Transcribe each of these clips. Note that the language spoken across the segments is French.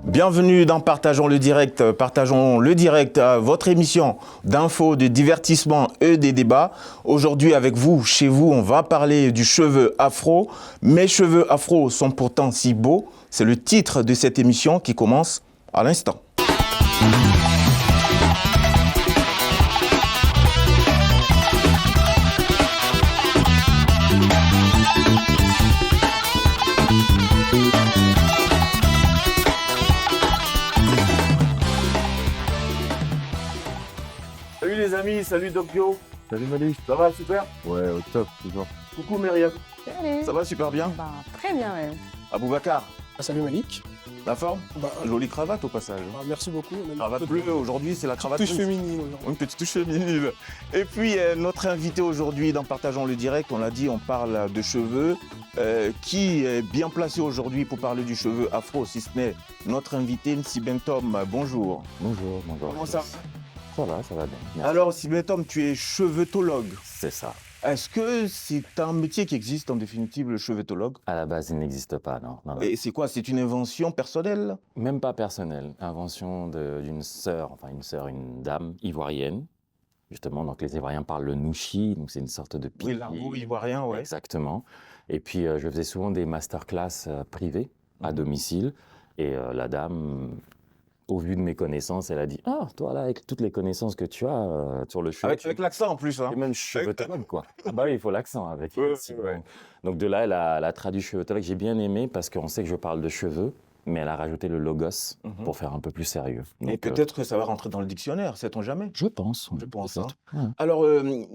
Bienvenue dans Partageons le direct. Partageons le direct, votre émission d'infos, de divertissement et des débats. Aujourd'hui, avec vous, chez vous, on va parler du cheveu afro. Mes cheveux afro sont pourtant si beaux. C'est le titre de cette émission qui commence à l'instant. Salut les amis, salut Doc Bio. Salut Malik. Ça va super? Ouais, au top, toujours. Coucou Myriam. Salut. Ça va super bien? Très bien même. Aboubacar, Salut Malik. la forme? Bah, Jolie cravate au passage. merci beaucoup. On a une Cravate petite bleue, aujourd'hui c'est la cravate touche rouge. féminine aujourd'hui. Une petite touche féminine. Et puis notre invité aujourd'hui dans Partageons le direct, on l'a dit, on parle de cheveux. Qui est bien placé aujourd'hui pour parler du cheveu afro, si ce n'est notre invité Nsibentom. Bonjour. Bonjour, bonjour. Comment ça? Ça va bien. Merci. Alors Nsibentom, tu es cheveutologue. C'est ça. Est-ce que c'est un métier qui existe en définitive, le cheveutologue? À la base, il n'existe pas, non. Et c'est quoi? C'est une invention personnelle? Même pas personnelle. Invention d'une sœur, une dame ivoirienne. Justement, donc les Ivoiriens parlent le nouchi, donc c'est une sorte de Oui, pipi. l'argot ivoirien, ouais. Exactement. Et puis, je faisais souvent des masterclass privées à domicile. Et la dame, au vu de mes connaissances, elle a dit « Ah, toi là, avec toutes les connaissances que tu as sur le cheveu… » Avec l'accent en plus, hein. Et même cheveutologue, quoi. Ah bah oui, il faut l'accent avec. Ouais, aussi. ouais. Donc de là, elle a traduit cheveutologue. J'ai bien aimé parce qu'on sait que je parle de cheveux, mais elle a rajouté le logos pour faire un peu plus sérieux. Et Donc, peut-être que ça va rentrer dans le dictionnaire, sait-on jamais? je pense. Je pense, peut-être. Ouais. Alors,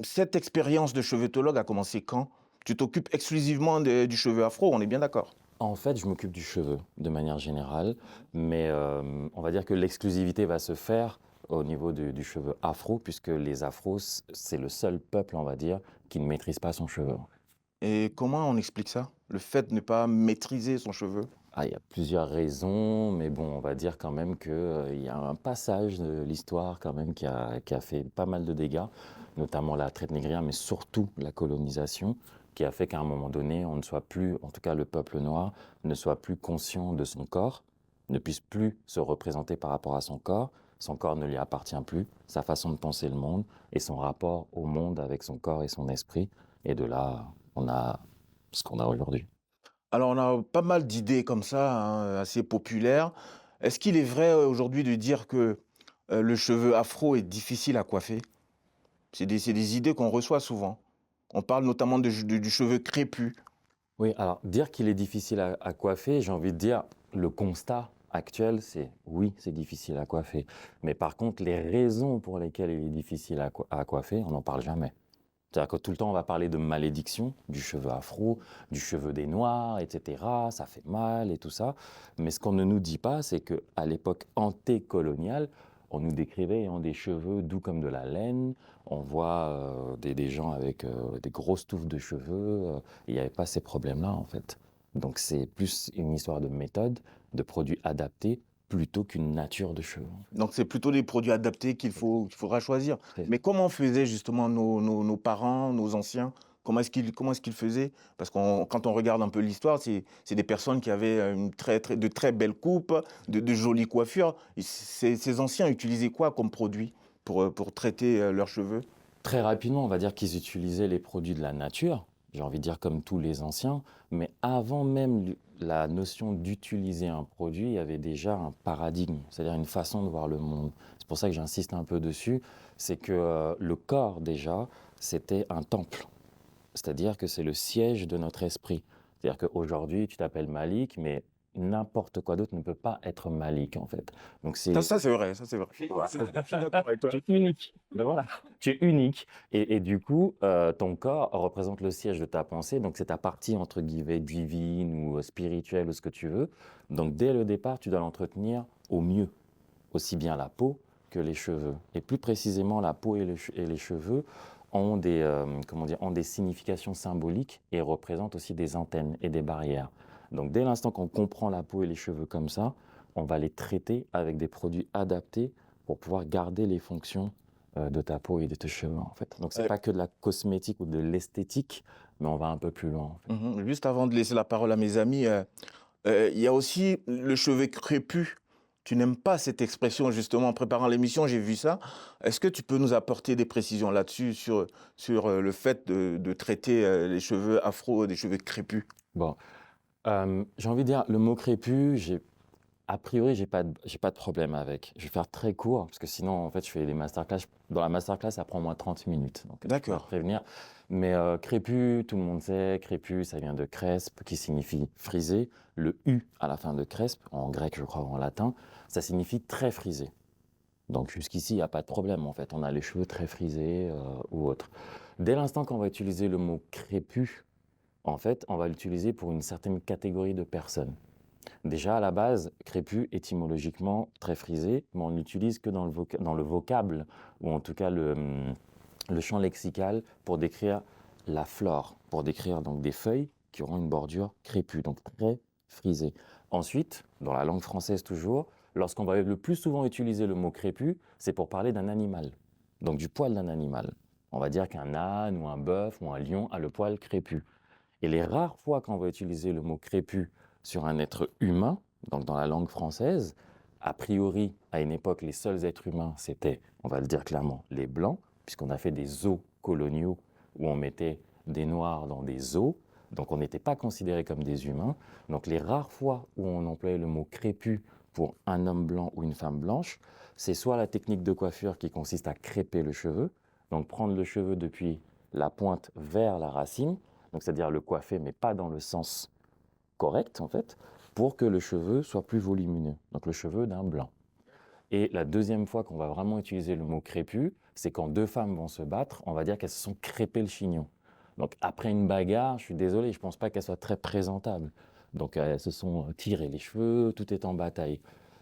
cette expérience de cheveutologue a commencé quand? Tu t'occupes exclusivement du cheveu afro, on est bien d'accord? En fait, je m'occupe du cheveu de manière générale, mais on va dire que l'exclusivité va se faire au niveau du cheveu afro, puisque les afros, c'est le seul peuple, on va dire, qui ne maîtrise pas son cheveu. Et comment on explique ça? Le fait de ne pas maîtriser son cheveu? Ah, il y a plusieurs raisons, mais bon, on va dire quand même qu'il y a un passage de l'histoire quand même qui a fait pas mal de dégâts, notamment la traite négrière, mais surtout la colonisation, qui a fait qu'à un moment donné, on ne soit plus, en tout cas le peuple noir, ne soit plus conscient de son corps, ne puisse plus se représenter par rapport à son corps ne lui appartient plus, sa façon de penser le monde et son rapport au monde avec son corps et son esprit. Et de là, on a ce qu'on a aujourd'hui. Alors, on a pas mal d'idées comme ça, hein, assez populaires. Est-ce qu'il est vrai aujourd'hui de dire que le cheveu afro est difficile à coiffer? C'est des idées qu'on reçoit souvent. On parle notamment du cheveu crépus. Oui, alors dire qu'il est difficile à coiffer, j'ai envie de dire, le constat actuel, c'est oui, c'est difficile à coiffer. Mais par contre, les raisons pour lesquelles il est difficile à coiffer, on n'en parle jamais. C'est-à-dire que tout le temps, on va parler de malédiction, du cheveu afro, du cheveu des noirs, etc. Ça fait mal et tout ça. Mais ce qu'on ne nous dit pas, c'est qu'à l'époque antécoloniale, on nous décrivait ayant des cheveux doux comme de la laine. On voit des gens avec des grosses touffes de cheveux. Il n'y avait pas ces problèmes-là, en fait. Donc c'est plus une histoire de méthode, de produits adaptés, plutôt qu'une nature de cheveux. Donc, c'est plutôt les produits adaptés qu'il faudra choisir. C'est- Mais comment faisaient justement nos parents, nos anciens? Comment est-ce qu'ils faisaient? Parce que quand on regarde un peu l'histoire, c'est des personnes qui avaient de très belles coupes, de jolies coiffures. Et ces anciens utilisaient quoi comme produit pour traiter leurs cheveux? Très rapidement, on va dire qu'ils utilisaient les produits de la nature, j'ai envie de dire comme tous les anciens, mais avant même la notion d'utiliser un produit, il y avait déjà un paradigme, c'est-à-dire une façon de voir le monde. C'est pour ça que j'insiste un peu dessus, c'est que le corps déjà, c'était un temple, c'est-à-dire que c'est le siège de notre esprit. C'est-à-dire qu'aujourd'hui, tu t'appelles Malik, mais n'importe quoi d'autre ne peut pas être Malik, en fait. Donc c'est Ça, c'est vrai, ça, c'est vrai. Je suis d'accord avec toi. tu es unique. Ben voilà, tu es unique. Et du coup, ton corps représente le siège de ta pensée. Donc, c'est ta partie, entre guillemets, divine ou spirituelle ou ce que tu veux. Donc, dès le départ, tu dois l'entretenir au mieux. Aussi bien la peau que les cheveux. Et plus précisément, la peau et les cheveux ont ont des significations symboliques et représentent aussi des antennes et des barrières. Donc, dès l'instant qu'on comprend la peau et les cheveux comme ça, on va les traiter avec des produits adaptés pour pouvoir garder les fonctions de ta peau et de tes cheveux, en fait. Donc, c'est pas que de la cosmétique ou de l'esthétique, mais on va un peu plus loin, en fait. Juste avant de laisser la parole à mes amis, Il y a aussi le cheveu crépus. Tu n'aimes pas cette expression, justement, en préparant l'émission, j'ai vu ça. Est-ce que tu peux nous apporter des précisions là-dessus, sur le fait de traiter les cheveux afro, des cheveux crépus? Bon, j'ai envie de dire, le mot crépus, a priori, j'ai pas de problème avec. Je vais faire très court, parce que sinon, en fait, je fais des masterclass. Dans la masterclass, ça prend au moins 30 minutes. Donc, je D'accord. peux prévenir. Mais crépus, tout le monde sait, crépus, ça vient de crespe, qui signifie frisé. Le U à la fin de crespe, en grec, je crois, ou en latin, ça signifie très frisé. Donc, jusqu'ici, il n'y a pas de problème, en fait. On a les cheveux très frisés ou autre. Dès l'instant qu'on va utiliser le mot crépus, en fait, on va l'utiliser pour une certaine catégorie de personnes. Déjà, à la base, crépus, étymologiquement, très frisé, mais on l'utilise que dans le vocable, ou en tout cas le champ lexical, pour décrire la flore, pour décrire donc des feuilles qui auront une bordure crépue, donc très frisée. Ensuite, dans la langue française toujours, lorsqu'on va le plus souvent utiliser le mot crépus, c'est pour parler d'un animal, donc du poil d'un animal. On va dire qu'un âne ou un bœuf ou un lion a le poil crépus. Et les rares fois qu'on va utiliser le mot crépus sur un être humain, donc dans la langue française, a priori, à une époque, les seuls êtres humains, c'était, on va le dire clairement, les blancs, puisqu'on a fait des zoos coloniaux où on mettait des noirs dans des zoos, donc on n'était pas considérés comme des humains. Donc les rares fois où on employait le mot crépus pour un homme blanc ou une femme blanche, c'est soit la technique de coiffure qui consiste à crêper le cheveu, donc prendre le cheveu depuis la pointe vers la racine, donc c'est-à-dire le coiffer, mais pas dans le sens correct, en fait, pour que le cheveu soit plus volumineux, donc le cheveu d'un blanc. Et la deuxième fois qu'on va vraiment utiliser le mot crépus, c'est quand deux femmes vont se battre, on va dire qu'elles se sont crêpées le chignon. Donc après une bagarre, je suis désolé, je ne pense pas qu'elle soit très présentable. Donc elles se sont tirées les cheveux, tout est en bataille.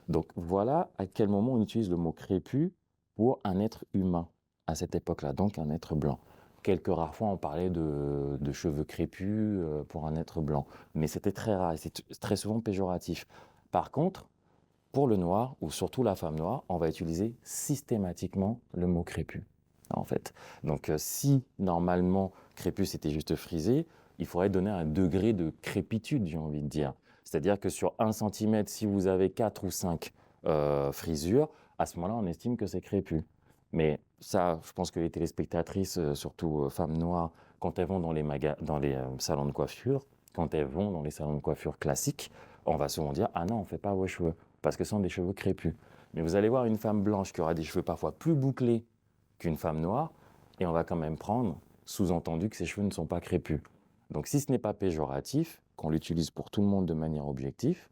Donc voilà à quel moment on utilise le mot crépus pour un être humain à cette époque-là, donc un être blanc. Quelques rares fois, on parlait de cheveux crépus pour un être blanc. Mais c'était très rare et c'est très souvent péjoratif. Par contre, pour le noir, ou surtout la femme noire, on va utiliser systématiquement le mot crépus, en fait. Donc si, normalement, crépus c'était juste frisé, il faudrait donner un degré de crépitude, j'ai envie de dire. C'est-à-dire que sur 1 cm, si vous avez 4 ou 5 frisures, à ce moment-là, on estime que c'est crépus. Mais ça, je pense que les téléspectatrices, surtout femmes noires, quand elles vont dans les salons de coiffure, quand elles vont dans les salons de coiffure classiques, on va souvent dire « Ah non, on ne fait pas vos cheveux », parce que ce sont des cheveux crépus. Mais vous allez voir une femme blanche qui aura des cheveux parfois plus bouclés qu'une femme noire, et on va quand même prendre, sous-entendu que ses cheveux ne sont pas crépus. Donc si ce n'est pas péjoratif, qu'on l'utilise pour tout le monde de manière objective,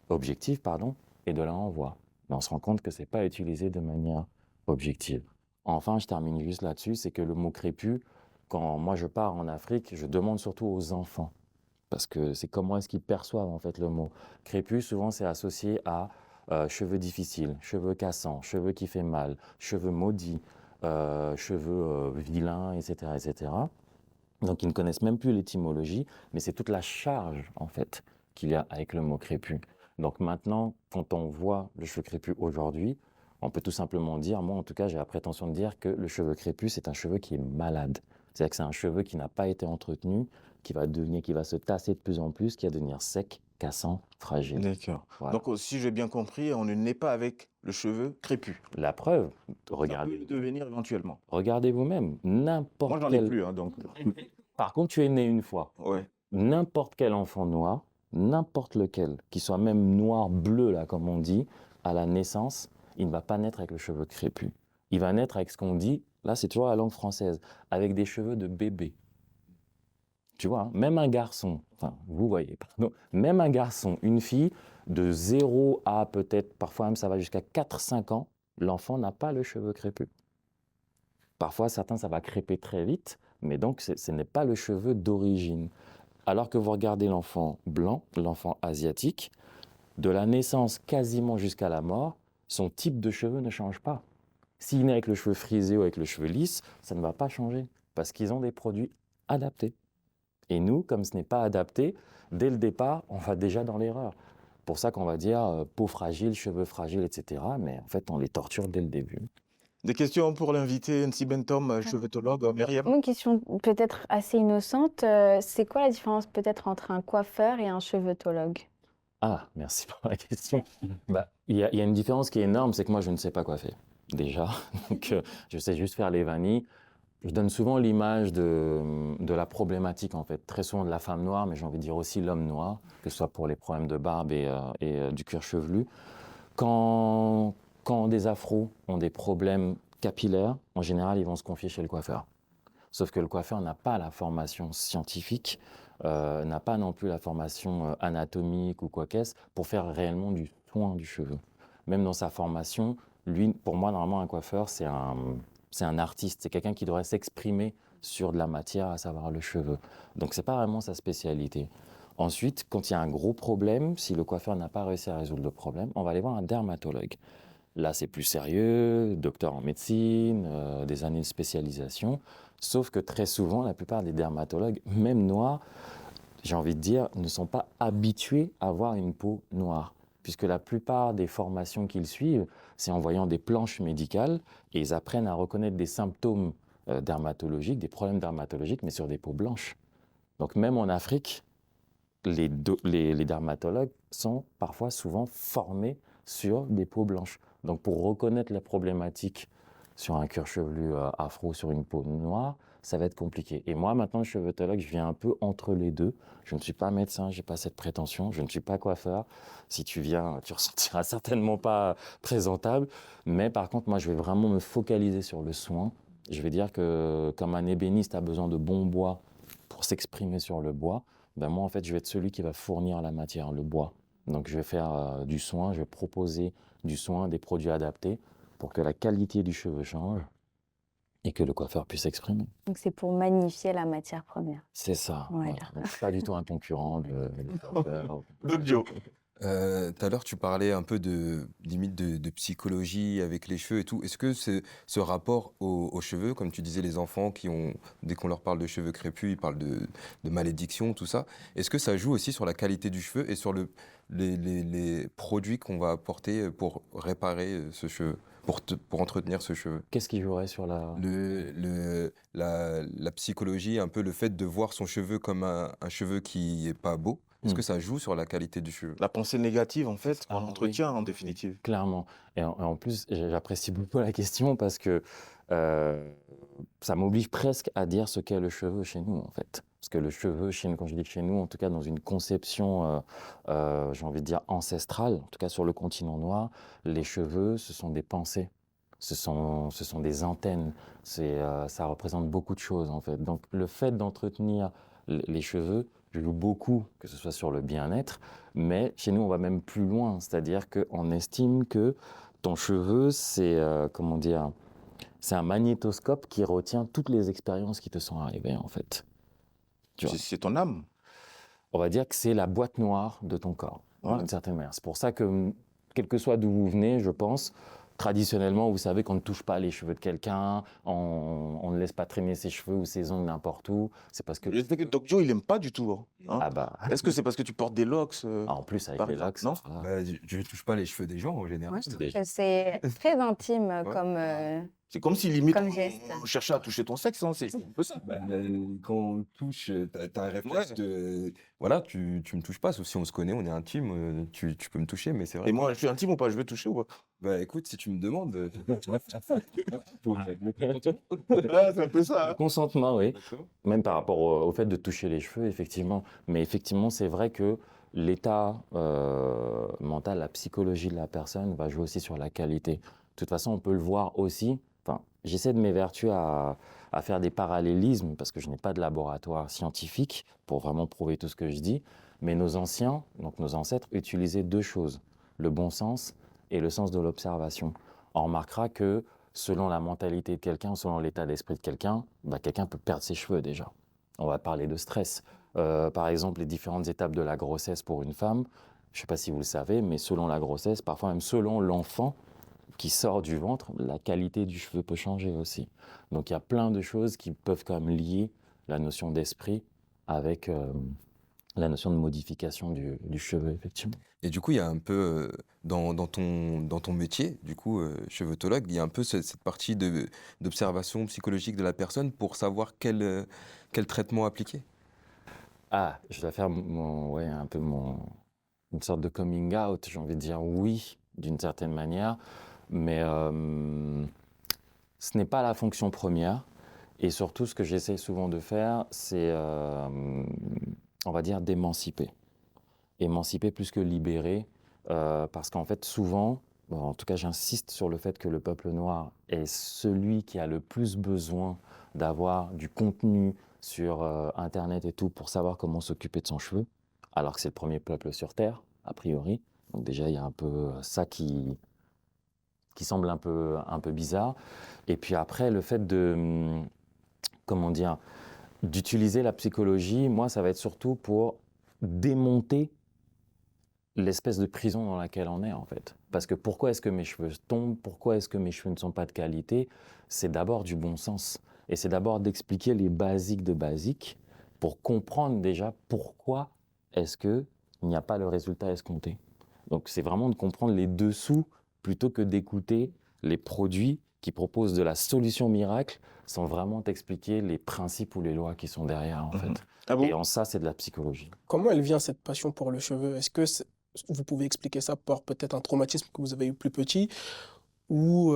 et de là on voit. Mais on se rend compte que ce n'est pas utilisé de manière objective. Enfin, je termine juste là-dessus, c'est que le mot crépus, quand moi je pars en Afrique, je demande surtout aux enfants, parce que c'est comment est-ce qu'ils perçoivent en fait le mot. Crépus, souvent c'est associé à cheveux difficiles, cheveux cassants, cheveux qui fait mal, cheveux maudits, cheveux vilains, etc., etc. Donc ils ne connaissent même plus l'étymologie, mais c'est toute la charge en fait qu'il y a avec le mot crépus. Donc maintenant, quand on voit le cheveu crépus aujourd'hui, on peut tout simplement dire, moi en tout cas j'ai la prétention de dire que le cheveu crépus c'est un cheveu qui est malade. C'est-à-dire que c'est un cheveu qui n'a pas été entretenu, qui va se tasser de plus en plus, qui va devenir sec, cassant, fragile. D'accord. Voilà. Donc, si j'ai bien compris, on ne naît pas avec le cheveu crépus. La preuve, Ça peut le devenir éventuellement. regardez vous-même, n'importe Moi, j'en ai plus, hein, donc. Par contre, tu es né une fois. Ouais. N'importe quel enfant noir, n'importe lequel, qui soit même noir, bleu, là, comme on dit, à la naissance, il ne va pas naître avec le cheveu crépus. Il va naître avec ce qu'on dit, là c'est toujours la langue française, avec des cheveux de bébé. Tu vois, hein, même un garçon, enfin, vous voyez, pardon, même un garçon, une fille, de 0 à peut-être, parfois même ça va jusqu'à 4-5 ans, l'enfant n'a pas le cheveu crépus. Parfois, certains, ça va crêper très vite, mais donc ce n'est pas le cheveu d'origine. Alors que vous regardez l'enfant blanc, l'enfant asiatique, de la naissance quasiment jusqu'à la mort, son type de cheveux ne change pas. S'il naît avec le cheveu frisé ou avec le cheveu lisse, ça ne va pas changer, parce qu'ils ont des produits adaptés. Et nous, comme ce n'est pas adapté, dès le départ, on va déjà dans l'erreur. Pour ça qu'on va dire peau fragile, cheveux fragiles, etc. Mais en fait, on les torture dès le début. Des questions pour l'invité Nsi Bentom, cheveuthologue, Myriam? Une question peut-être assez innocente, c'est quoi la différence peut-être entre un coiffeur et un cheveuthologue? Ah, merci pour la question. Bah, il y a une différence qui est énorme, c'est que moi, je ne sais pas coiffer, déjà. Donc, je sais juste faire les vanilles. Je donne souvent l'image de la problématique, en fait, très souvent de la femme noire, mais j'ai envie de dire aussi l'homme noir, que ce soit pour les problèmes de barbe et du cuir chevelu. Quand, quand des afros ont des problèmes capillaires, en général, ils vont se confier chez le coiffeur. Sauf que le coiffeur n'a pas la formation scientifique, n'a pas non plus la formation anatomique ou quoi qu'est-ce, pour faire réellement du soin du cheveu. Même dans sa formation, lui, pour moi, normalement, un coiffeur, c'est un artiste, c'est quelqu'un qui devrait s'exprimer sur de la matière, à savoir le cheveu. Donc, c'est pas vraiment sa spécialité. Ensuite, quand il y a un gros problème, si le coiffeur n'a pas réussi à résoudre le problème, on va aller voir un dermatologue. Là, c'est plus sérieux, docteur en médecine, des années de spécialisation. Sauf que très souvent, la plupart des dermatologues, même noirs, j'ai envie de dire, ne sont pas habitués à avoir une peau noire. Puisque la plupart des formations qu'ils suivent, c'est en voyant des planches médicales et ils apprennent à reconnaître des symptômes dermatologiques, des problèmes dermatologiques, mais sur des peaux blanches. Donc même en Afrique, les dermatologues sont parfois souvent formés sur des peaux blanches. Donc pour reconnaître la problématique sur un cuir chevelu afro, sur une peau noire, ça va être compliqué. Et moi, maintenant, le cheveuthologue, je viens un peu entre les deux. Je ne suis pas médecin, je n'ai pas cette prétention, je ne suis pas coiffeur. Si tu viens, tu ne ressentiras certainement pas présentable. Mais par contre, moi, je vais vraiment me focaliser sur le soin. Je vais dire que comme un ébéniste a besoin de bon bois pour s'exprimer sur le bois, ben moi, en fait, je vais être celui qui va fournir la matière, le bois. Donc, je vais faire du soin, je vais proposer du soin, des produits adaptés pour que la qualité du cheveu change et que le coiffeur puisse s'exprimer. Donc c'est pour magnifier la matière première. C'est ça. Voilà. Voilà. Donc, c'est pas du tout un concurrent du coiffeur. Doc Joe. Tout à l'heure, tu parlais un peu de limite de psychologie avec les cheveux et tout. Est-ce que ce rapport aux cheveux, comme tu disais, les enfants qui ont, dès qu'on leur parle de cheveux crépus, ils parlent de malédiction, tout ça. Est-ce que ça joue aussi sur la qualité du cheveu et sur les produits qu'on va apporter pour réparer ce cheveu, pour entretenir ce cheveu? Qu'est-ce qui jouerait sur la... La psychologie, un peu le fait de voir son cheveu comme un cheveu qui est pas beau. Est-ce que ça joue sur la qualité du cheveu? La pensée négative, en fait, qu'on Ah, entretient, en définitive. Clairement. Et en plus, j'apprécie beaucoup la question parce que ça m'oblige presque à dire ce qu'est le cheveu chez nous, en fait. Parce que le cheveu, chez nous, quand je dis chez nous, en tout cas dans une conception, j'ai envie de dire ancestrale, en tout cas sur le continent noir, les cheveux, ce sont des pensées. Ce sont des antennes. Ça représente beaucoup de choses, en fait. Donc, le fait d'entretenir les cheveux joue beaucoup, que ce soit sur le bien-être, mais chez nous, on va même plus loin. C'est-à-dire qu'on estime que ton cheveu, c'est, comment dire, c'est un magnétoscope qui retient toutes les expériences qui te sont arrivées, en fait. Tu vois. C'est ton âme. On va dire que c'est la boîte noire de ton corps, Ouais. d'une certaine manière. C'est pour ça que, quel que soit d'où vous venez, je pense, traditionnellement, vous savez qu'on ne touche pas les cheveux de quelqu'un, on ne laisse pas traîner ses cheveux ou ses ongles n'importe où. C'est parce que... Je sais que Doc Joe, il aime pas du tout. Hein. Ah bah... Est-ce que c'est parce que tu portes des locks Ah, en plus, avec par les exemple, locks, non ah, Je ne touche pas les cheveux des gens en général. C'est très intime comme, C'est comme si limite comme geste. on cherchait à toucher ton sexe. Hein. C'est un peu ça. Quand on touche, t'as un réflexe de... Voilà, tu me touches pas, sauf si on se connaît, on est intime, tu peux me toucher, mais c'est vrai. Et moi, je suis intime ou pas? Je vais toucher ou pas? Bah écoute, si tu me demandes... Ouais, c'est un peu ça. Hein. consentement, oui. D'accord. Même par rapport au fait de toucher les cheveux, effectivement. Mais effectivement, c'est vrai que l'état mental, la psychologie de la personne va jouer aussi sur la qualité. De toute façon, on peut le voir aussi. Enfin, j'essaie de m'évertuer à faire des parallélismes parce que je n'ai pas de laboratoire scientifique pour vraiment prouver tout ce que je dis. Mais nos anciens, donc nos ancêtres, utilisaient deux choses, le bon sens et le sens de l'observation. On remarquera que selon la mentalité de quelqu'un, selon l'état d'esprit de quelqu'un, bah, quelqu'un peut perdre ses cheveux déjà. On va parler de stress. Par exemple, les différentes étapes de la grossesse pour une femme, je ne sais pas si vous le savez, mais selon la grossesse, parfois même selon l'enfant qui sort du ventre, la qualité du cheveu peut changer aussi. Donc il y a plein de choses qui peuvent quand même lier la notion d'esprit avec la notion de modification du cheveu, effectivement. Et du coup, il y a un peu, dans ton métier, du coup, cheveuthologue, il y a un peu cette partie d'observation psychologique de la personne pour savoir quel traitement appliquer. Ah, je dois faire un peu une sorte de coming out, j'ai envie de dire oui, d'une certaine manière, mais ce n'est pas la fonction première. Et surtout, ce que j'essaie souvent de faire, c'est, on va dire, d'émanciper. Émanciper plus que libérer, parce qu'en fait, souvent, bon, en tout cas, j'insiste sur le fait que le peuple noir est celui qui a le plus besoin d'avoir du contenu sur Internet et tout pour savoir comment s'occuper de son cheveu, alors que c'est le premier peuple sur Terre, a priori. Donc déjà, il y a un peu ça qui semble un peu bizarre. Et puis après, le fait de, comment dire, d'utiliser la psychologie, moi, ça va être surtout pour démonter l'espèce de prison dans laquelle on est, en fait. Parce que pourquoi est-ce que mes cheveux tombent? Pourquoi est-ce que mes cheveux ne sont pas de qualité? C'est d'abord du bon sens. Et c'est d'abord d'expliquer les basiques de basiques pour comprendre déjà pourquoi est-ce qu'il n'y a pas le résultat escompté. Donc c'est vraiment de comprendre les dessous plutôt que d'écouter les produits qui proposent de la solution miracle sans vraiment t'expliquer les principes ou les lois qui sont derrière, en fait. Ah bon? Et en ça, c'est de la psychologie. Comment elle vient cette passion pour le cheveu? Est-ce que vous pouvez expliquer ça par peut-être un traumatisme que vous avez eu plus petit ou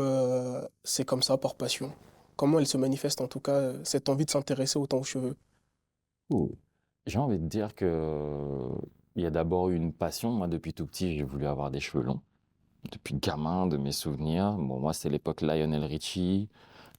c'est comme ça par passion? Comment elle se manifeste en tout cas, cette envie de s'intéresser autant aux cheveux? J'ai envie de dire que il y a d'abord eu une passion. Moi, depuis tout petit, j'ai voulu avoir des cheveux longs. Depuis gamin, de mes souvenirs. Bon, moi, c'est l'époque Lionel Richie.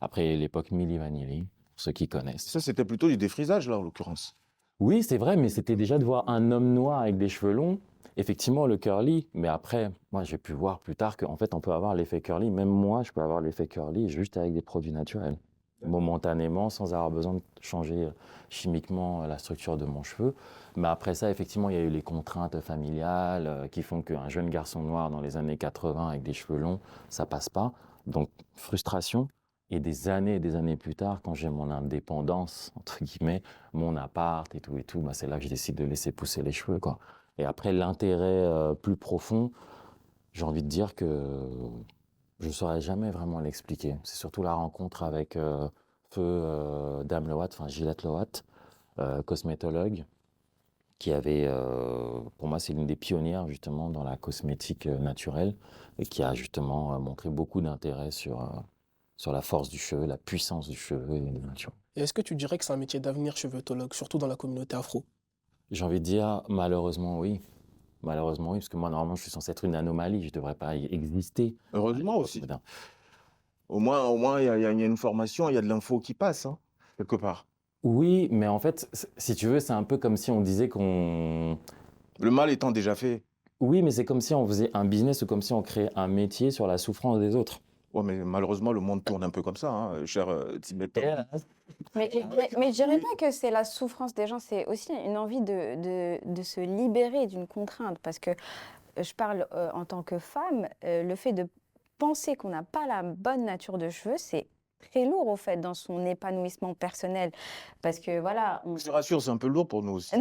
Après, l'époque Milli Vanilli, pour ceux qui connaissent. Ça, c'était plutôt du défrisage, là, en l'occurrence. Oui, c'est vrai, mais c'était déjà de voir un homme noir avec des cheveux longs. Effectivement, le curly. Mais après, moi, j'ai pu voir plus tard qu'en fait, on peut avoir l'effet curly. Même moi, je peux avoir l'effet curly juste avec des produits naturels. Momentanément, sans avoir besoin de changer chimiquement la structure de mon cheveu. Mais après ça, effectivement, il y a eu les contraintes familiales qui font qu'un jeune garçon noir dans les années 80 avec des cheveux longs, ça passe pas. Donc, frustration. Et des années plus tard, quand j'ai mon indépendance, entre guillemets, mon appart et tout, bah, c'est là que je décide de laisser pousser les cheveux, quoi. Et après, l'intérêt plus profond, j'ai envie de dire que je ne saurais jamais vraiment l'expliquer. C'est surtout la rencontre avec feu Dame Loat, enfin Gillette Loat, cosmétologue, qui avait, pour moi, c'est l'une des pionnières justement dans la cosmétique naturelle et qui a justement montré beaucoup d'intérêt sur la force du cheveu, la puissance du cheveu et de nature. Et est-ce que tu dirais que c'est un métier d'avenir cheveuthologue, surtout dans la communauté afro? J'ai envie de dire, malheureusement, oui. Malheureusement, oui, parce que moi, normalement, je suis censé être une anomalie, je ne devrais pas y exister. Heureusement aussi. Au moins, il y a une formation, il y a de l'info qui passe, hein, quelque part. Oui, mais en fait, si tu veux, c'est un peu comme si on disait qu'on... Le mal étant déjà fait. Oui, mais c'est comme si on faisait un business ou comme si on créait un métier sur la souffrance des autres. Ouais, mais malheureusement, le monde tourne un peu comme ça, hein, cher Tibétain. Mais je dirais pas que c'est la souffrance des gens, c'est aussi une envie de se libérer d'une contrainte. Parce que je parle en tant que femme, le fait de penser qu'on n'a pas la bonne nature de cheveux, c'est très lourd au fait dans son épanouissement personnel. Parce que voilà, Je te rassure, c'est un peu lourd pour nous aussi.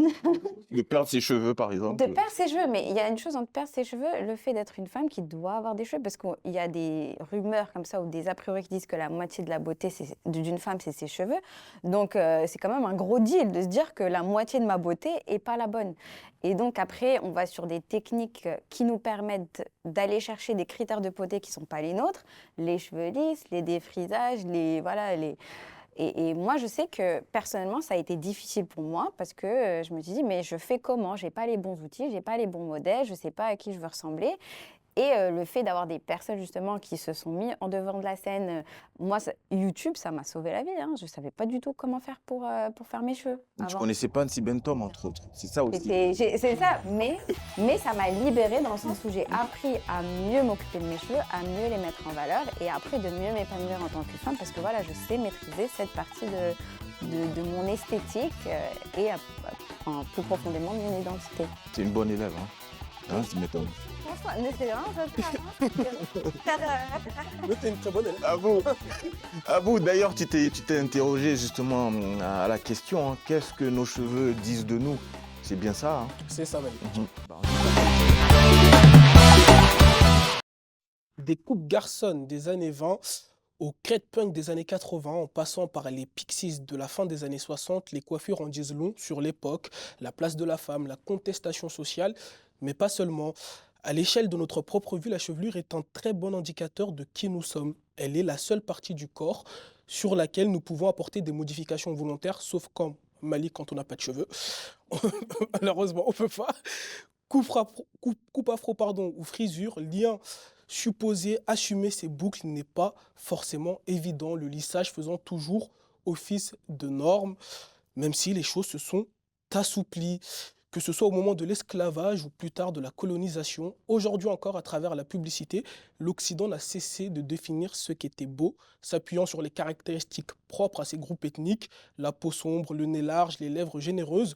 De perdre ses cheveux, par exemple. de perdre ses cheveux, mais il y a une chose entre perdre ses cheveux, le fait d'être une femme qui doit avoir des cheveux, parce qu'il y a des rumeurs comme ça ou des a priori qui disent que la moitié de la beauté d'une femme, c'est ses cheveux. Donc c'est quand même un gros deal de se dire que la moitié de ma beauté est pas la bonne. Et donc après, on va sur des techniques qui nous permettent d'aller chercher des critères de beauté qui sont pas les nôtres, les cheveux lisses, les défrisages, Et moi, je sais que personnellement, ça a été difficile pour moi parce que je me suis dit, mais je fais comment? J'ai pas les bons outils, j'ai pas les bons modèles, je sais pas à qui je veux ressembler. Et le fait d'avoir des personnes justement qui se sont mis en devant de la scène, moi, YouTube, ça m'a sauvé la vie. Hein. Je savais pas du tout comment faire pour faire mes cheveux. Je avant. connaissais pas Nancy Bentham, entre autres. C'est ça aussi. C'est ça, mais ça m'a libérée dans le sens où j'ai appris à mieux m'occuper de mes cheveux, à mieux les mettre en valeur et après de mieux m'épanouir en tant que femme parce que voilà, je sais maîtriser cette partie de mon esthétique et plus profondément de mon identité. C'est une bonne élève, hein, Nancy Bentham. François, mais c'est vraiment ça. Mais t'es une très bonne élève. À vous, d'ailleurs, tu t'es interrogé justement à la question, hein, qu'est-ce que nos cheveux disent de nous? C'est bien ça, hein. C'est ça, Malik. Mhm. Des coupes garçonnes des années 20 Au crête punk des années 80, en passant par les Pixies de la fin des années 60, les coiffures en disent long sur l'époque, la place de la femme, la contestation sociale, mais pas seulement. À l'échelle de notre propre vie, la chevelure est un très bon indicateur de qui nous sommes. Elle est la seule partie du corps sur laquelle nous pouvons apporter des modifications volontaires, sauf comme Malik quand on n'a pas de cheveux. Malheureusement, on ne peut pas. Coupe afro, pardon, ou frisure, lien supposé, assumer ses boucles n'est pas forcément évident, le lissage faisant toujours office de norme, même si les choses se sont assouplies, que ce soit au moment de l'esclavage ou plus tard de la colonisation. Aujourd'hui encore, à travers la publicité, l'Occident n'a cessé de définir ce qui était beau, s'appuyant sur les caractéristiques propres à ces groupes ethniques, la peau sombre, le nez large, les lèvres généreuses.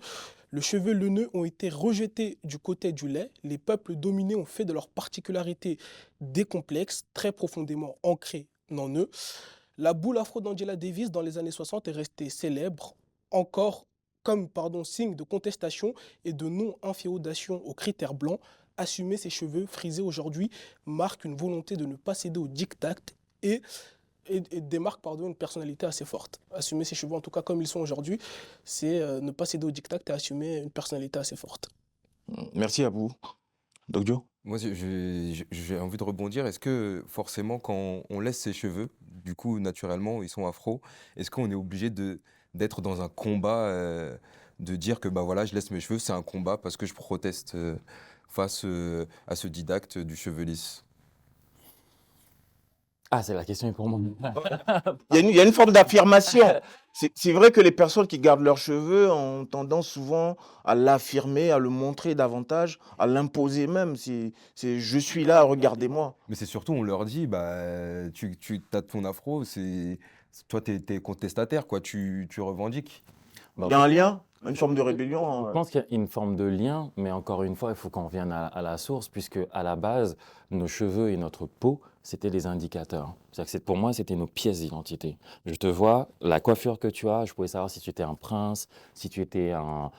Le cheveu, le nœud ont été rejetés du côté du lait. Les peuples dominés ont fait de leur particularité des complexes très profondément ancrés en eux. La boule afro d'Angela Davis dans les années 60 est restée célèbre, encore signe de contestation et de non-inféodation aux critères blancs. Assumer ses cheveux frisés aujourd'hui marque une volonté de ne pas céder au diktat et démarque une personnalité assez forte. Assumer ses cheveux, en tout cas comme ils sont aujourd'hui, c'est ne pas céder au diktat et assumer une personnalité assez forte. Merci à vous. Doc Dio? Moi, j'ai envie de rebondir. Est-ce que forcément, quand on laisse ses cheveux, du coup, naturellement, ils sont afro, est-ce qu'on est obligé d'être dans un combat, de dire que bah voilà, je laisse mes cheveux, c'est un combat parce que je proteste face à ce didacte du cheveu lisse? Ah, c'est la question est pour moi. Il y a une forme d'affirmation. C'est vrai que les personnes qui gardent leurs cheveux ont tendance souvent à l'affirmer, à le montrer davantage, à l'imposer même. C'est je suis là, regardez-moi. Mais c'est surtout, on leur dit, bah, tu as ton afro, toi, t'es contestataire, quoi, tu revendiques. Bah, Il y a un lien, une forme de rébellion. Je pense qu'il y a une forme de lien, mais encore une fois, il faut qu'on revienne à la source, puisque à la base, nos cheveux et notre peau, c'était des indicateurs. C'est-à-dire que pour moi, c'était nos pièces d'identité. Je te vois, la coiffure que tu as, je pouvais savoir si tu étais un prince, si tu étais un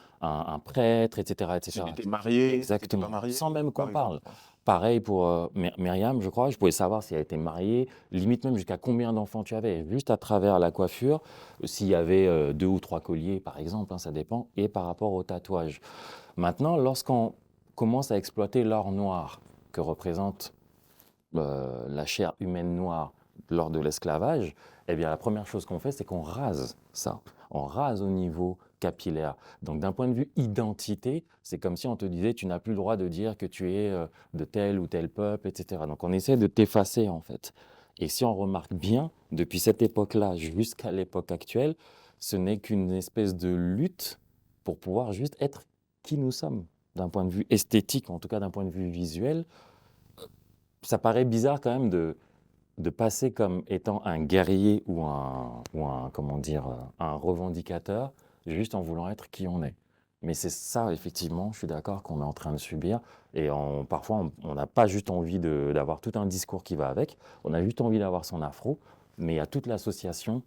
prêtre, etc. Si etc. tu étais marié, si tu n'étais Exactement, pas marié, sans même par qu'on parle. exemple. Pareil pour Myriam, je crois, je pouvais savoir si elle était mariée, limite même jusqu'à combien d'enfants tu avais, juste à travers la coiffure, s'il y avait 2 ou 3 colliers, par exemple, hein, ça dépend, et par rapport au tatouage. Maintenant, lorsqu'on commence à exploiter l'or noir que représente la chair humaine noire lors de l'esclavage, eh bien, la première chose qu'on fait, c'est qu'on rase ça. On rase au niveau capillaire. Donc, d'un point de vue identité, c'est comme si on te disait, tu n'as plus le droit de dire que tu es de tel ou tel peuple, etc. Donc, on essaie de t'effacer, en fait. Et si on remarque bien, depuis cette époque-là jusqu'à l'époque actuelle, ce n'est qu'une espèce de lutte pour pouvoir juste être qui nous sommes, d'un point de vue esthétique, en tout cas d'un point de vue visuel. Ça paraît bizarre quand même de passer comme étant un guerrier ou comment dire, un revendicateur, juste en voulant être qui on est. Mais c'est ça, effectivement, je suis d'accord qu'on est en train de subir. Et parfois, on n'a pas juste envie d'avoir tout un discours qui va avec, on a juste envie d'avoir son afro, mais il y a toute l'association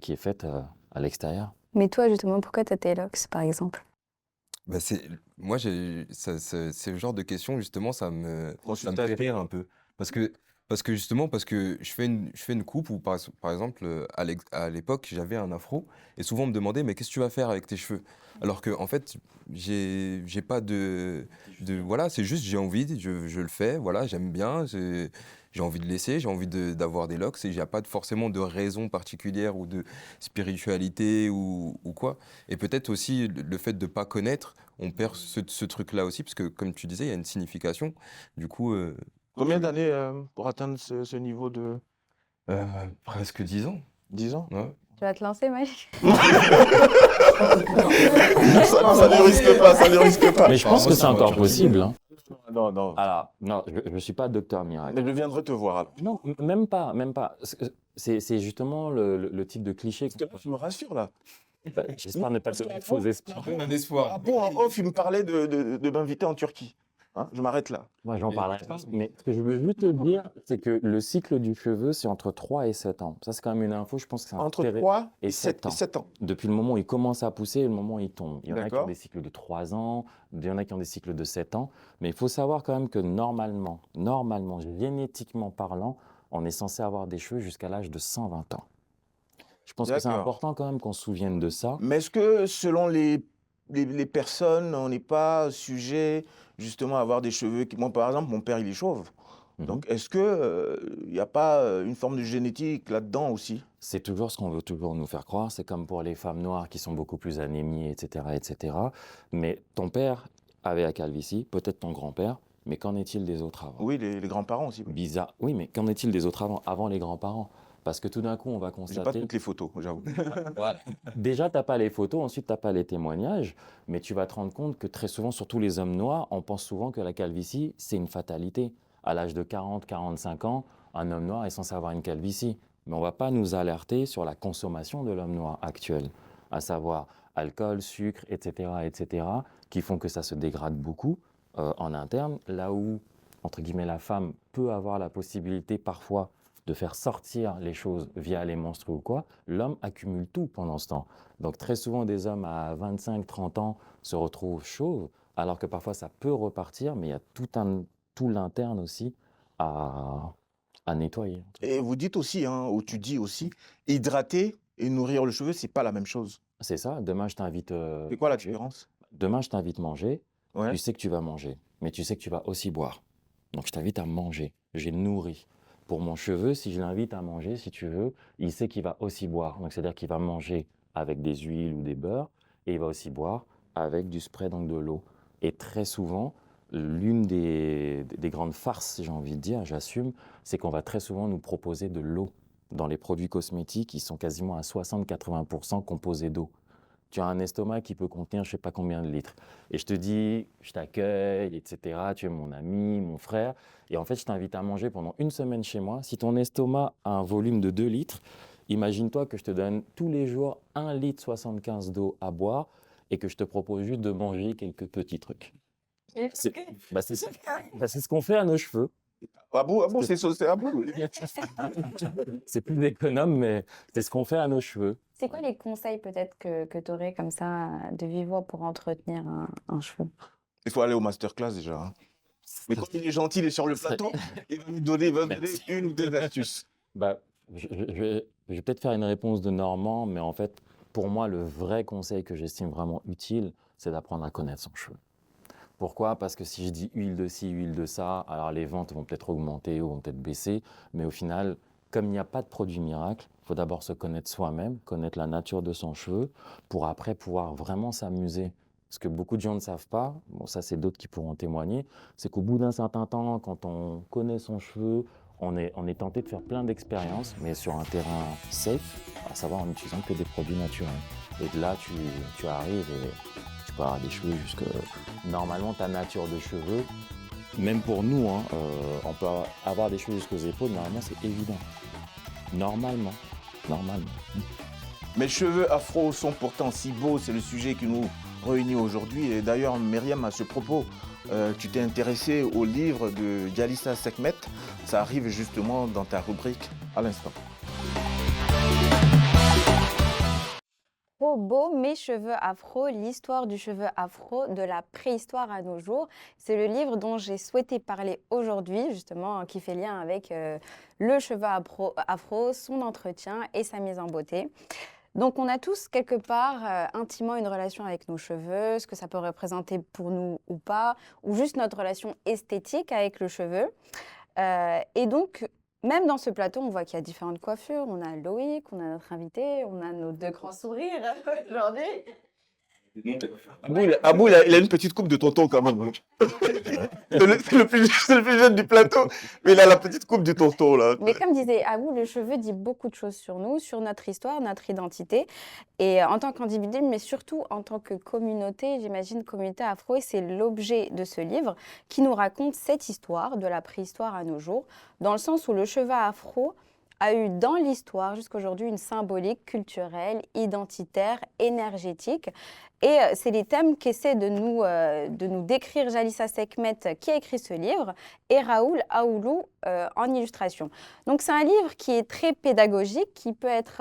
qui est faite à l'extérieur. Mais toi, justement, pourquoi tu as tes locks, par exemple? Bah moi, c'est le genre de questions, justement, ça me fait rire un peu. Parce que, justement, parce que je fais une coupe où, par exemple, à l'époque, j'avais un afro, et souvent on me demandait, mais qu'est-ce que tu vas faire avec tes cheveux? Alors que, en fait, j'ai pas voilà, c'est juste, j'ai envie, je le fais, voilà, j'aime bien, j'ai envie de laisser, j'ai envie d'avoir des locks, et il n'y a pas forcément de raison particulière ou de spiritualité ou quoi. Et peut-être aussi le fait de ne pas connaître, on perd ce truc-là aussi, parce que comme tu disais, il y a une signification. Du coup, Combien d'années pour atteindre ce niveau de presque 10 ans. 10 ans? Ouais. Tu vas te lancer, Malik? Ça ne risque pas, ça ne risque pas. Mais je pense moi, que ça c'est me encore rassure. possible. Hein. Non, non. Alors, non, je ne suis pas docteur miracle. Mais je viendrai te voir alors. Non, même pas, même pas. C'est justement le type de cliché. Parce que là, tu me rassures là. J'espère ne pas te donner de faux espoirs. Un espoir. Ah bon, en off, il me parlait de m'inviter en Turquie. Hein, je m'arrête là. Moi, j'en parlerai pas. Mais ce que je veux juste te dire, c'est que le cycle du cheveu, c'est entre 3 et 7 ans. Ça, c'est quand même une info, je pense que c'est Entre intéressant. 3 et et 7 ans. 7 ans. Depuis le moment où il commence à pousser et le moment où il tombe. Il y en a qui ont D'accord. des cycles de 3 ans, il y en a qui ont des cycles de 7 ans. Mais il faut savoir quand même que normalement, génétiquement parlant, on est censé avoir des cheveux jusqu'à l'âge de 120 ans. Je pense que c'est D'accord. important quand même qu'on se souvienne de ça. Mais est-ce que selon les personnes, on n'est pas sujet justement à avoir des cheveux qui... Moi, par exemple, mon père, il est chauve. Mhm. Donc, est-ce que il n'y a pas une forme de génétique là-dedans aussi? C'est toujours ce qu'on veut toujours nous faire croire. C'est comme pour les femmes noires qui sont beaucoup plus anémiées, etc., etc. Mais ton père avait la calvitie, peut-être ton grand-père, mais qu'en est-il des autres avant? Oui, les grands-parents aussi. Oui. Bizarre. Oui, mais qu'en est-il des autres avant les grands-parents? Parce que tout d'un coup, on va J'ai pas constater... toutes les photos, j'avoue. Voilà. Déjà, tu n'as pas les photos, ensuite, tu n'as pas les témoignages, mais tu vas te rendre compte que très souvent, surtout les hommes noirs, on pense souvent que la calvitie, c'est une fatalité. À l'âge de 40, 45 ans, un homme noir est censé avoir une calvitie. Mais on ne va pas nous alerter sur la consommation de l'homme noir actuel, à savoir alcool, sucre, etc., qui font que ça se dégrade beaucoup en interne, là où, entre guillemets, la femme peut avoir la possibilité parfois de faire sortir les choses via les menstrues ou quoi, l'homme accumule tout pendant ce temps. Donc très souvent, des hommes à 25-30 ans se retrouvent chauves, alors que parfois ça peut repartir, mais il y a tout l'interne aussi à nettoyer. Et vous dites aussi, hein, ou tu dis aussi, hydrater et nourrir le cheveu, c'est pas la même chose. C'est ça, demain je t'invite C'est quoi la manger. différence? Demain je t'invite manger, Ouais. tu sais que tu vas manger, mais tu sais que tu vas aussi boire. Donc je t'invite à manger, j'ai nourri. Pour mon cheveu, si je l'invite à manger, si tu veux, il sait qu'il va aussi boire. Donc c'est-à-dire qu'il va manger avec des huiles ou des beurres et il va aussi boire avec du spray, donc de l'eau. Et très souvent, l'une des grandes farces, j'ai envie de dire, j'assume, c'est qu'on va très souvent nous proposer de l'eau dans les produits cosmétiques qui sont quasiment à 60-80% composés d'eau. Tu as un estomac qui peut contenir je ne sais pas combien de litres. Et je te dis, je t'accueille, etc. Tu es mon ami, mon frère. Et en fait, je t'invite à manger pendant une semaine chez moi. Si ton estomac a un volume de 2 litres, imagine-toi que je te donne tous les jours 1,75 litre d'eau à boire et que je te propose juste de manger quelques petits trucs. C'est c'est ce qu'on fait à nos cheveux. Abou, c'est Abou. C'est plus économe, mais c'est ce qu'on fait à nos cheveux. C'est quoi les conseils peut-être que tu aurais comme ça de vive voix pour entretenir un cheveu? Il faut aller au masterclass déjà. Hein. Mais comme il est gentil, il est sur le plateau, il va nous donner, Merci. une ou deux astuces. Bah, je vais peut-être faire une réponse de Normand, mais en fait, pour moi, le vrai conseil que j'estime vraiment utile, c'est d'apprendre à connaître son cheveu. Pourquoi? Parce que si je dis huile de ci, huile de ça, alors les ventes vont peut-être augmenter ou vont peut-être baisser, mais au final, comme il n'y a pas de produit miracle, il faut d'abord se connaître soi-même, connaître la nature de son cheveu, pour après pouvoir vraiment s'amuser. Ce que beaucoup de gens ne savent pas, bon ça c'est d'autres qui pourront témoigner, c'est qu'au bout d'un certain temps, quand on connaît son cheveu, on est tenté de faire plein d'expériences, mais sur un terrain safe, à savoir en utilisant que des produits naturels. Et de là, tu arrives et tu peux avoir des cheveux jusque... Normalement, ta nature de cheveux, même pour nous, hein, on peut avoir des cheveux jusqu'aux épaules, normalement c'est évident. Normalement. Mes cheveux afro sont pourtant si beaux, c'est le sujet qui nous réunit aujourd'hui. Et d'ailleurs, Myriam, à ce propos, tu t'es intéressé au livre de Yalissa Sekhmet. Ça arrive justement dans ta rubrique à l'instant. Trop beau, mes cheveux afro, l'histoire du cheveu afro de la préhistoire à nos jours. C'est le livre dont j'ai souhaité parler aujourd'hui, justement, qui fait lien avec le cheveu afro, son entretien et sa mise en beauté. Donc, on a tous quelque part intimement une relation avec nos cheveux, ce que ça peut représenter pour nous ou pas, ou juste notre relation esthétique avec le cheveu. Et donc, même dans ce plateau, on voit qu'il y a différentes coiffures. On a Loïc, on a notre invité, on a nos deux grands sourires aujourd'hui. Abou, il a une petite coupe de tonton quand même. C'est le plus jeune du plateau, mais il a la petite coupe du tonton là. Mais comme disait Abou, le cheveu dit beaucoup de choses sur nous, sur notre histoire, notre identité. Et en tant qu'individu, mais surtout en tant que communauté, j'imagine communauté afro, et c'est l'objet de ce livre qui nous raconte cette histoire de la préhistoire à nos jours, dans le sens où le cheveu afro a eu dans l'histoire jusqu'à aujourd'hui une symbolique culturelle, identitaire, énergétique. Et c'est les thèmes qu'essaie de nous décrire Jalissa Sekhmet, qui a écrit ce livre, et Raoul Aoulou en illustration. Donc c'est un livre qui est très pédagogique, qui peut être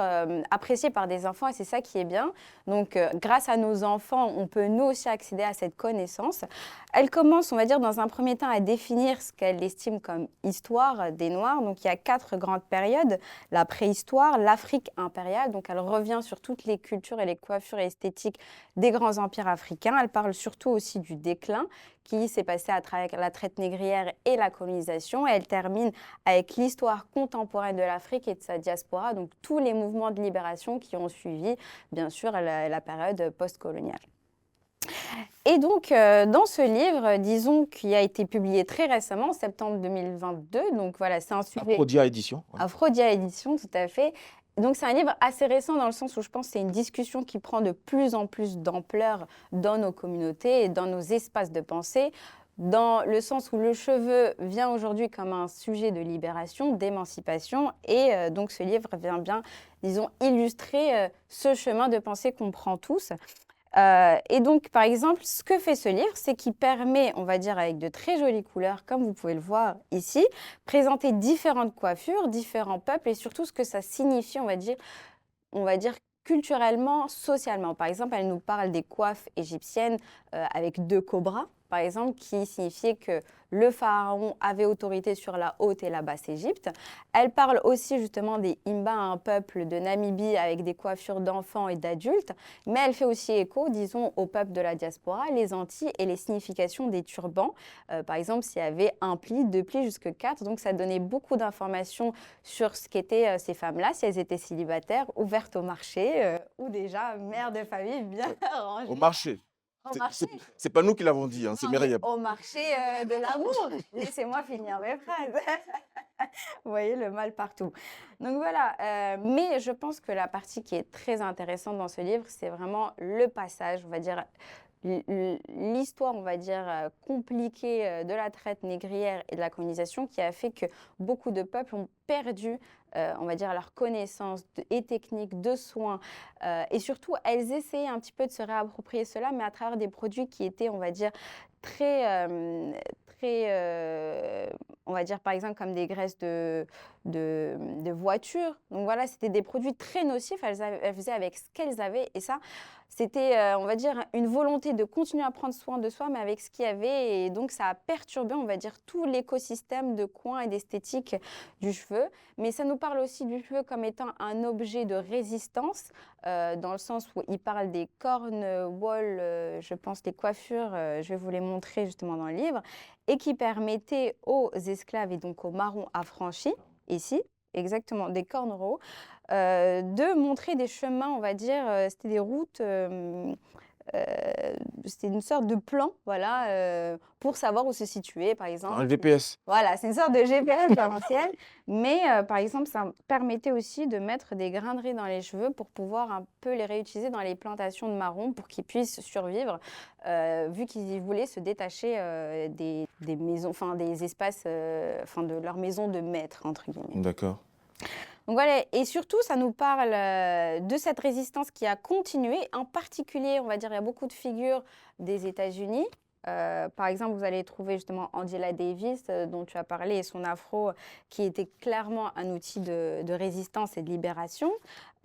apprécié par des enfants, et c'est ça qui est bien. Donc grâce à nos enfants, on peut nous aussi accéder à cette connaissance. Elle commence, on va dire, dans un premier temps à définir ce qu'elle estime comme histoire des Noirs. Donc il y a 4 grandes périodes: la préhistoire, l'Afrique impériale, donc elle revient sur toutes les cultures et les coiffures et esthétiques des grands empires africains. Elle parle surtout aussi du déclin qui s'est passé à travers la traite négrière et la colonisation. Et elle termine avec l'histoire contemporaine de l'Afrique et de sa diaspora, donc tous les mouvements de libération qui ont suivi, bien sûr, la période postcoloniale. Et donc, dans ce livre, disons qu'il a été publié très récemment, en septembre 2022, donc voilà, c'est un sujet... Aphrodia Édition. Aphrodia Édition, tout à fait. Donc c'est un livre assez récent dans le sens où je pense que c'est une discussion qui prend de plus en plus d'ampleur dans nos communautés et dans nos espaces de pensée, dans le sens où le cheveu vient aujourd'hui comme un sujet de libération, d'émancipation, et donc ce livre vient bien, disons, illustrer ce chemin de pensée qu'on prend tous. Et donc, par exemple, ce que fait ce livre, c'est qu'il permet, on va dire avec de très jolies couleurs, comme vous pouvez le voir ici, présenter différentes coiffures, différents peuples et surtout ce que ça signifie, on va dire culturellement, socialement. Par exemple, elle nous parle des coiffes égyptiennes avec 2 cobras, par exemple, qui signifiait que le pharaon avait autorité sur la haute et la basse Égypte. Elle parle aussi justement des Imba, un peuple de Namibie avec des coiffures d'enfants et d'adultes, mais elle fait aussi écho, disons, au peuple de la diaspora, les Antilles et les significations des turbans. Par exemple, s'il y avait 1 pli, 2 plis, jusque 4, donc ça donnait beaucoup d'informations sur ce qu'étaient ces femmes-là, si elles étaient célibataires, ouvertes au marché, ou déjà mères de famille bien rangées. Au marché. Au marché. C'est pas nous qui l'avons dit, hein, c'est Non, mais Myriam. au marché de l'amour. Laissez-moi finir mes phrases. Vous voyez le mal partout. Donc voilà, mais je pense que la partie qui est très intéressante dans ce livre, c'est vraiment le passage, on va dire, l'histoire, on va dire, compliquée de la traite négrière et de la colonisation qui a fait que beaucoup de peuples ont perdu, on va dire, leur connaissance et techniques de soins. Et surtout, elles essayaient un petit peu de se réapproprier cela, mais à travers des produits qui étaient, on va dire, très, on va dire, par exemple, comme des graisses de voiture. Donc voilà, c'était des produits très nocifs. Elles faisaient avec ce qu'elles avaient. Et ça, c'était, on va dire, une volonté de continuer à prendre soin de soi, mais avec ce qu'il y avait. Et donc, ça a perturbé, on va dire, tout l'écosystème de coin et d'esthétique du cheveu. Mais ça nous parle aussi du cheveu comme étant un objet de résistance, dans le sens où il parle des cornes wool, je pense, des coiffures, je vais vous les montrer justement dans le livre, et qui permettaient aux esclaves et donc aux marrons affranchis, ici, exactement, des cornrows, de montrer des chemins, on va dire, c'était des routes, c'était une sorte de plan, voilà, pour savoir où se situer, par exemple. Un VPS. Voilà, c'est une sorte de GPS à l'ancienne, mais par exemple, ça permettait aussi de mettre des graineries dans les cheveux pour pouvoir un peu les réutiliser dans les plantations de marrons pour qu'ils puissent survivre, vu qu'ils voulaient se détacher des maisons, enfin des espaces, enfin de leur maison de maître, entre guillemets. D'accord. Donc voilà, et surtout, ça nous parle de cette résistance qui a continué. En particulier, on va dire, il y a beaucoup de figures des États-Unis. Par exemple, vous allez trouver justement Angela Davis, dont tu as parlé, et son afro, qui était clairement un outil de résistance et de libération.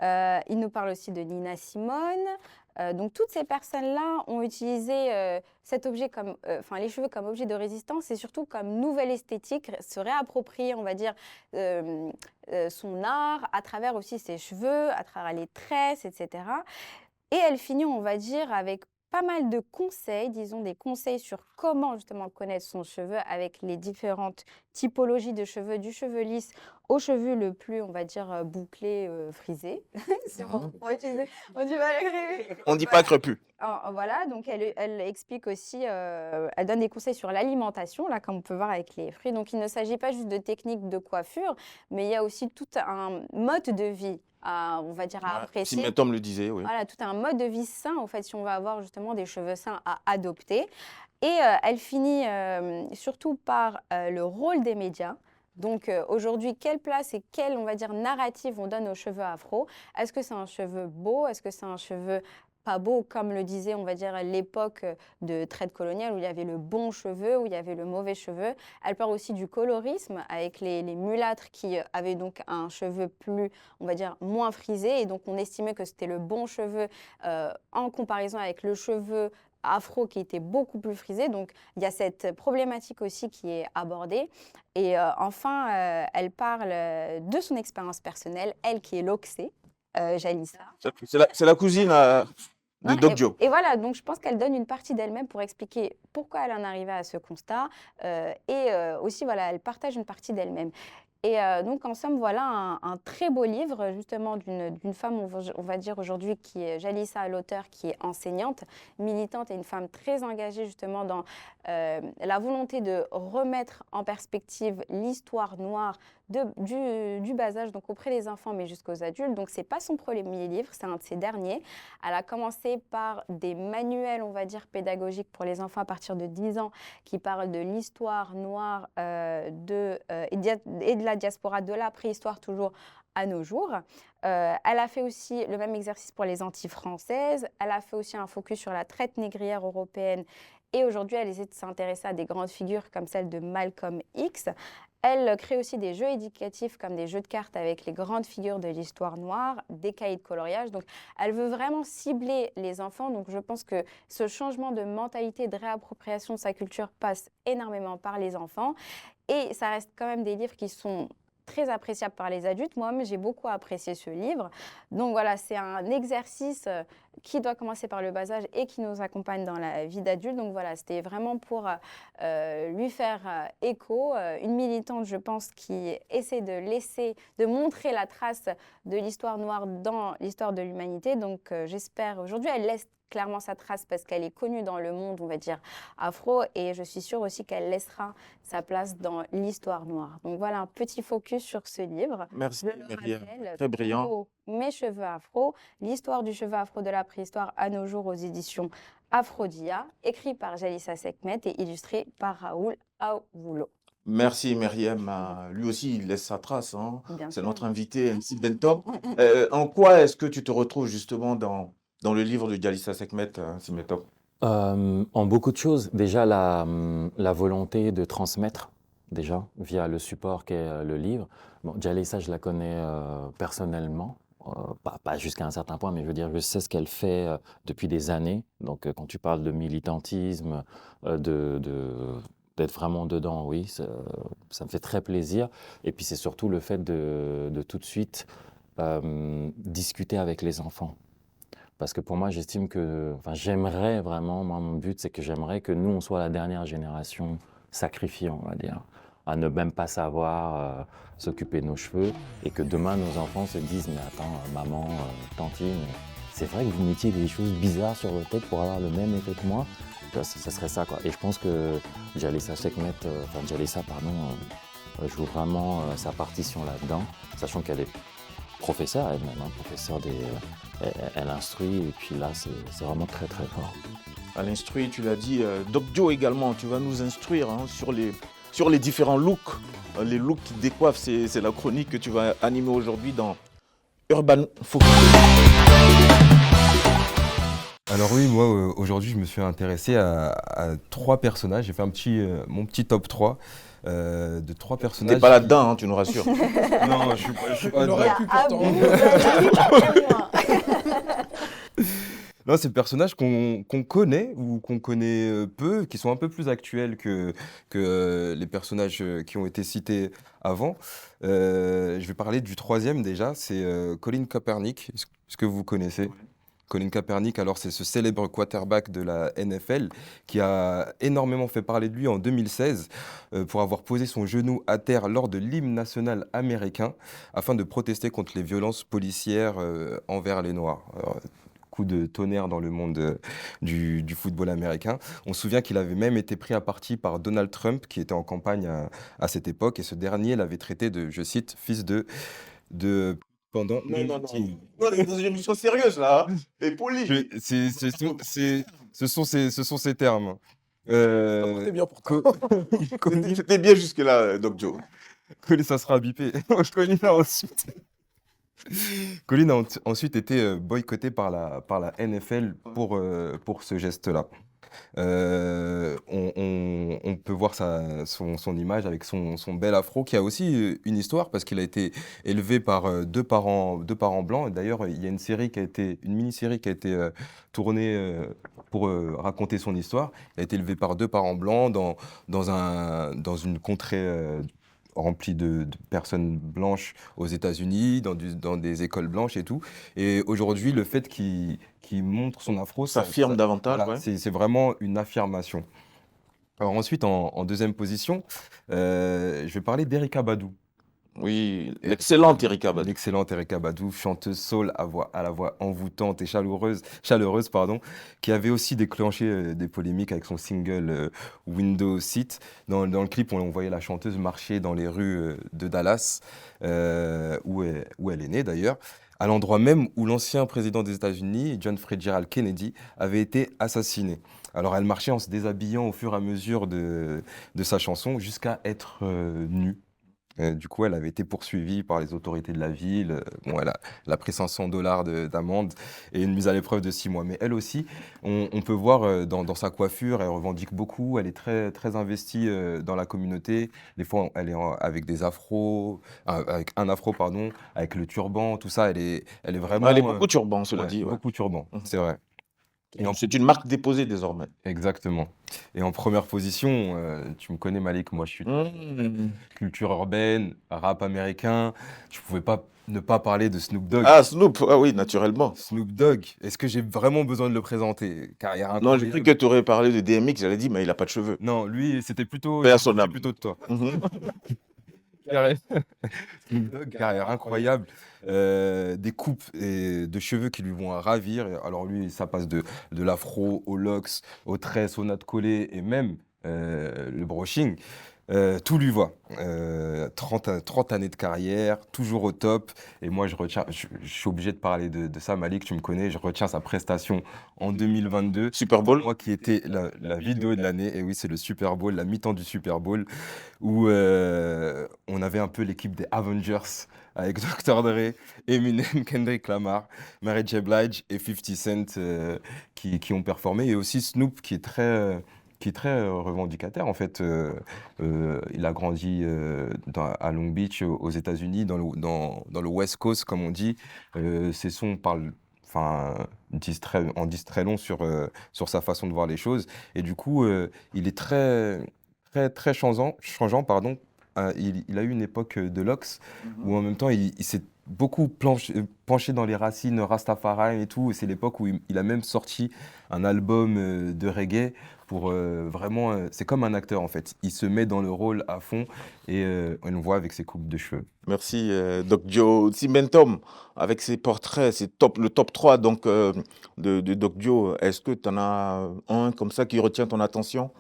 Il nous parle aussi de Nina Simone. Donc toutes ces personnes-là ont utilisé cet objet comme, les cheveux comme objet de résistance et surtout comme nouvelle esthétique, se réapproprier, on va dire, son art à travers aussi ses cheveux, à travers les tresses, etc. Et elle finit, on va dire, avec pas mal de conseils, disons des conseils sur comment justement connaître son cheveu avec les différentes typologies de cheveux, du cheveu lisse au cheveu le plus, on va dire, bouclé, frisé. On dit pas le On dit pas crépus. voilà, donc elle explique aussi, elle donne des conseils sur l'alimentation, là, comme on peut voir avec les fruits. Donc, il ne s'agit pas juste de techniques de coiffure, mais il y a aussi tout un mode de vie on va dire, à apprécier. Si Tom le disait, oui. Voilà, tout un mode de vie sain, en fait, si on va avoir justement des cheveux sains à adopter. Et elle finit surtout par le rôle des médias. Donc aujourd'hui, quelle place et quelle, on va dire, narrative on donne aux cheveux afro? Est-ce que c'est un cheveu beau? Est-ce que c'est un cheveu pas beau, comme le disait, on va dire, l'époque de traite coloniale où il y avait le bon cheveu, où il y avait le mauvais cheveu. Elle parle aussi du colorisme avec les mulâtres qui avaient donc un cheveu plus, on va dire, moins frisé. Et donc, on estimait que c'était le bon cheveu en comparaison avec le cheveu afro qui était beaucoup plus frisé. Donc, il y a cette problématique aussi qui est abordée. Et enfin, elle parle de son expérience personnelle, elle qui est loxée, Jalissa. C'est la cousine de Hein, Doc Joe. et voilà, donc je pense qu'elle donne une partie d'elle-même pour expliquer pourquoi elle en arrivait à ce constat et aussi, voilà, elle partage une partie d'elle-même. Et donc, en somme, voilà un très beau livre, justement, d'une femme, on va dire aujourd'hui, qui est Jalissa, l'auteur, qui est enseignante, militante et une femme très engagée, justement, dans la volonté de remettre en perspective l'histoire noire du bas âge, donc auprès des enfants, mais jusqu'aux adultes. Donc, ce n'est pas son premier livre, c'est un de ses derniers. Elle a commencé par des manuels, on va dire, pédagogiques pour les enfants à partir de 10 ans, qui parlent de l'histoire noire et de la diaspora, de la préhistoire toujours à nos jours. Elle a fait aussi le même exercice pour les Antilles françaises. Elle a fait aussi un focus sur la traite négrière européenne. Et aujourd'hui, elle essaie de s'intéresser à des grandes figures comme celle de Malcolm X. Elle crée aussi des jeux éducatifs comme des jeux de cartes avec les grandes figures de l'histoire noire, des cahiers de coloriage. Donc, elle veut vraiment cibler les enfants. Donc, je pense que ce changement de mentalité, de réappropriation de sa culture passe énormément par les enfants. Et ça reste quand même des livres qui sont très appréciables par les adultes. Moi-même, j'ai beaucoup apprécié ce livre. Donc voilà, c'est un exercice qui doit commencer par le bas âge et qui nous accompagne dans la vie d'adulte. Donc voilà, c'était vraiment pour lui faire écho. Une militante, je pense, qui essaie de montrer la trace de l'histoire noire dans l'histoire de l'humanité. Donc j'espère, aujourd'hui, elle laisse clairement sa trace parce qu'elle est connue dans le monde, on va dire, afro. Et je suis sûre aussi qu'elle laissera sa place dans l'histoire noire. Donc voilà, un petit focus sur ce livre. Merci, Je le Myriam. rappelle, Très brillant. Afro, Mes cheveux afro, l'histoire du cheveu afro de la préhistoire à nos jours aux éditions Aphrodia, écrit par Jalissa Sekhmet et illustré par Raoul Aoulo. Merci, Myriam. Lui aussi, il laisse sa trace, hein. Bien C'est sûr. notre invité, MC Bentom. En quoi est-ce que tu te retrouves justement dans le livre de Jalissa Sekhmet, MC Bentom? En beaucoup de choses. Déjà, la volonté de transmettre, déjà, via le support qu'est le livre. Bon, Jalissa, je la connais personnellement, pas jusqu'à un certain point, mais je veux dire, je sais ce qu'elle fait depuis des années. Donc, quand tu parles de militantisme, d'être vraiment dedans, oui, ça me fait très plaisir. Et puis, c'est surtout le fait de tout de suite discuter avec les enfants. Parce que pour moi, j'estime que, enfin, j'aimerais vraiment, moi, mon but, c'est que j'aimerais que nous, on soit la dernière génération sacrifiée, on va dire, à ne même pas savoir s'occuper de nos cheveux, et que demain, nos enfants se disent, mais attends, maman, tantine, c'est vrai que vous mettiez des choses bizarres sur votre tête pour avoir le même effet que moi. Ça serait ça, quoi. Et je pense que Jalissa Sekhmet, Jalissa, pardon, joue vraiment sa partition là-dedans, sachant qu'elle est professeure elle-même, hein, elle instruit, et puis là, c'est vraiment très très fort. Elle instruit, tu l'as dit. Doc Joe également, tu vas nous instruire hein, sur les différents looks. Les looks qui décoiffent, c'est la chronique que tu vas animer aujourd'hui dans Urban Focus. Alors oui, moi aujourd'hui je me suis intéressé à 3 personnages. J'ai fait mon petit top 3 de 3 personnages. T'es pas là-dedans, hein, tu nous rassures. Non, je suis pas Il aurait dedans. pu pourtant. Non, c'est des personnages qu'on connaît ou qu'on connaît peu, qui sont un peu plus actuels que les personnages qui ont été cités avant. Je vais parler du 3e déjà, c'est Colin Kaepernick. Est-ce que vous connaissez? Colin Kaepernick, alors c'est ce célèbre quarterback de la NFL qui a énormément fait parler de lui en 2016 pour avoir posé son genou à terre lors de l'hymne national américain afin de protester contre les violences policières envers les Noirs. Alors, coup de tonnerre dans le monde du football américain. On se souvient qu'il avait même été pris à partie par Donald Trump qui était en campagne à cette époque et ce dernier l'avait traité de, je cite, fils de pendant Non, on est dans une émission sérieuse là, hein. Et poli. Ce sont ces termes. C'est bien pour toi. C'était bien jusque-là, Doc Joe. Ça sera bipé. Colin a ensuite, Colin a ensuite été boycotté par la NFL pour ce geste-là. On peut voir son image avec son bel afro qui a aussi une histoire parce qu'il a été élevé par deux parents blancs. Et d'ailleurs, il y a une mini-série qui a été tournée pour raconter son histoire. Il a été élevé par deux parents blancs dans une contrée remplie de personnes blanches aux États-Unis, dans des écoles blanches et tout. Et aujourd'hui, le fait qu'il montre son afro, S'affirme davantage, voilà, ouais. c'est vraiment une affirmation. Alors ensuite, en deuxième position, je vais parler d'Erykah Badu. Oui, l'excellente Erykah Badu. L'excellente Erykah Badu, chanteuse soul à la voix envoûtante et chaleureuse, pardon, qui avait aussi déclenché des polémiques avec son single Window Seat. Dans le clip, on voyait la chanteuse marcher dans les rues de Dallas, où elle est née d'ailleurs, à l'endroit même où l'ancien président des États-Unis, John Fitzgerald Kennedy, avait été assassiné. Alors elle marchait en se déshabillant au fur et à mesure de sa chanson jusqu'à être nue. Du coup, elle avait été poursuivie par les autorités de la ville. Bon, elle a pris $500 d'amende et une mise à l'épreuve de 6 mois. Mais elle aussi, on peut voir dans sa coiffure, elle revendique beaucoup. Elle est très, très investie dans la communauté. Des fois, elle est avec des afros, avec un afro, pardon, avec le turban, tout ça. Elle est vraiment. Elle est beaucoup turban, cela ouais, dit. Ouais. beaucoup turban, Mhm. c'est vrai. Et en- C'est une marque déposée désormais. Exactement. Et en première position, tu me connais, Malik, moi je suis culture urbaine, rap américain. Je pouvais pas ne pas parler de Snoop Dogg. Ah, Snoop, ah oui, naturellement. Snoop Dogg, est-ce que j'ai vraiment besoin de le présenter? Carrière Non, j'ai cru incroyable. que tu aurais parlé de DMX, j'allais dire, mais il a pas de cheveux. Non, lui, c'était plutôt, Paix à son c'était âme. plutôt de toi. Mhm. Snoop Dogg, carrière incroyable. Des coupes et de cheveux qui lui vont à ravir. Alors lui, ça passe de l'afro au locks, aux tresses, aux nattes collées et même le brushing. Tout lui va. 30 années de carrière, toujours au top. Et moi, je suis obligé de parler de ça, Malik, tu me connais. Je retiens sa prestation en 2022. Super Bowl. Moi qui était la vidéo de l'année, et oui, c'est le Super Bowl, la mi-temps du Super Bowl, où on avait un peu l'équipe des Avengers avec Dr. Dre, Eminem, Kendrick Lamar, Mary J. Blige et 50 Cent qui ont performé. Et aussi Snoop qui est très revendicateur en fait. Il a grandi à Long Beach aux États-Unis, dans le West Coast comme on dit. Ses sons parlent, enfin, en disent très long sur sa façon de voir les choses. Et du coup, il est très, très, très changeant, pardon. Il a eu une époque de Lox où en même temps il s'est beaucoup penché dans les racines Rastafari et tout. Et c'est l'époque où il a même sorti un album de reggae pour vraiment. C'est comme un acteur en fait. Il se met dans le rôle à fond et on le voit avec ses coupes de cheveux. Merci, Doc Dio. Simentom, avec ses portraits, le top 3 donc, de Doc Dio, est-ce que tu en as un comme ça qui retient ton attention?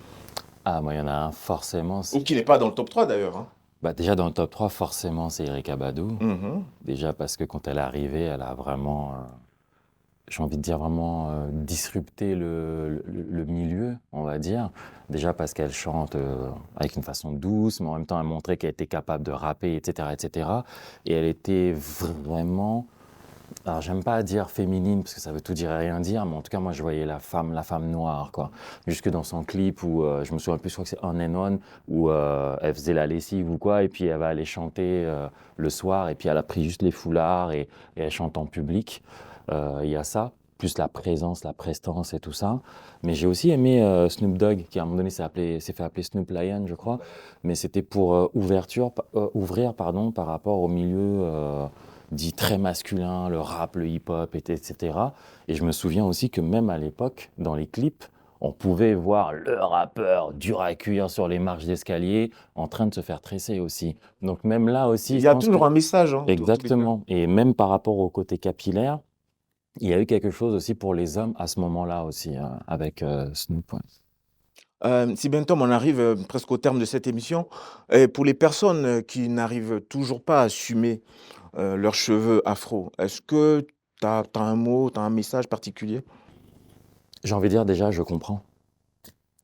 Ah, moi, il y en a un, forcément. Ou qui n'est pas dans le top 3 d'ailleurs. Hein. Bah, déjà, dans le top 3, forcément, c'est Erykah Badu. Mhm. Déjà parce que quand elle est arrivée, elle a vraiment, j'ai envie de dire, vraiment disrupté le milieu, on va dire. Déjà parce qu'elle chante avec une façon douce, mais en même temps, elle montrait qu'elle était capable de rapper, etc., etc. Et elle était vraiment... Alors, j'aime pas dire féminine parce que ça veut tout dire et rien dire, mais en tout cas, moi, je voyais la femme noire, quoi. Jusque dans son clip où, je me souviens plus, je crois que c'est On and On, où elle faisait la lessive ou quoi, et puis elle va aller chanter le soir, et puis elle a pris juste les foulards et elle chante en public. Il y a ça, plus la présence, la prestance et tout ça. Mais j'ai aussi aimé Snoop Dogg, qui à un moment donné s'est fait appeler Snoop Lion, je crois, mais c'était pour ouvrir par rapport au milieu dit très masculin, le rap, le hip-hop, etc. Et je me souviens aussi que même à l'époque, dans les clips, on pouvait voir le rappeur dur à cuire sur les marches d'escalier en train de se faire tresser aussi. Donc même là aussi, Il je y a pense toujours que... un message. Hein, Exactement. Et même par rapport au côté capillaire, il y a eu quelque chose aussi pour les hommes à ce moment-là aussi, avec Snoop. Ouais. Sibentom, on arrive presque au terme de cette émission. Et pour les personnes qui n'arrivent toujours pas à assumer leurs cheveux afro, est-ce que tu as un mot, tu as un message particulier? J'ai envie de dire déjà, je comprends.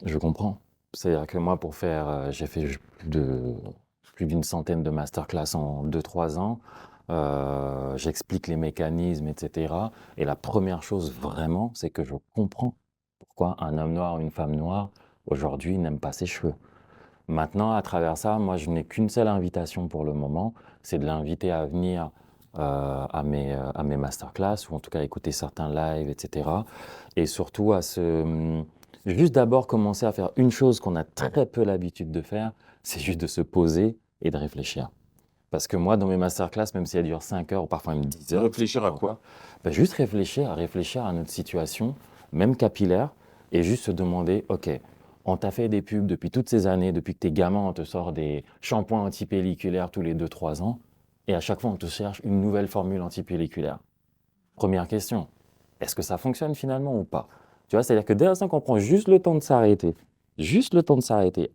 Je comprends. C'est-à-dire que moi, pour faire, j'ai fait plus d'une centaine de masterclass en 2-3 ans. J'explique les mécanismes, etc. Et la première chose vraiment, c'est que je comprends pourquoi un homme noir ou une femme noire aujourd'hui n'aime pas ses cheveux. Maintenant, à travers ça, moi, je n'ai qu'une seule invitation pour le moment, c'est de l'inviter à venir à mes masterclass, ou en tout cas à écouter certains lives, etc. Et surtout juste d'abord commencer à faire une chose qu'on a très peu l'habitude de faire, c'est juste de se poser et de réfléchir. Parce que moi, dans mes masterclass, même si elles durent 5 heures ou parfois même 10 heures, Réfléchir à quoi? juste réfléchir à notre situation, même capillaire, et juste se demander, OK, on t'a fait des pubs depuis toutes ces années, depuis que t'es gamin, on te sort des shampoings antipelliculaires tous les 2-3 ans, et à chaque fois, on te cherche une nouvelle formule antipelliculaire. Première question, est-ce que ça fonctionne finalement ou pas? Tu vois, c'est-à-dire que dès l'instant qu'on prend juste le temps de s'arrêter,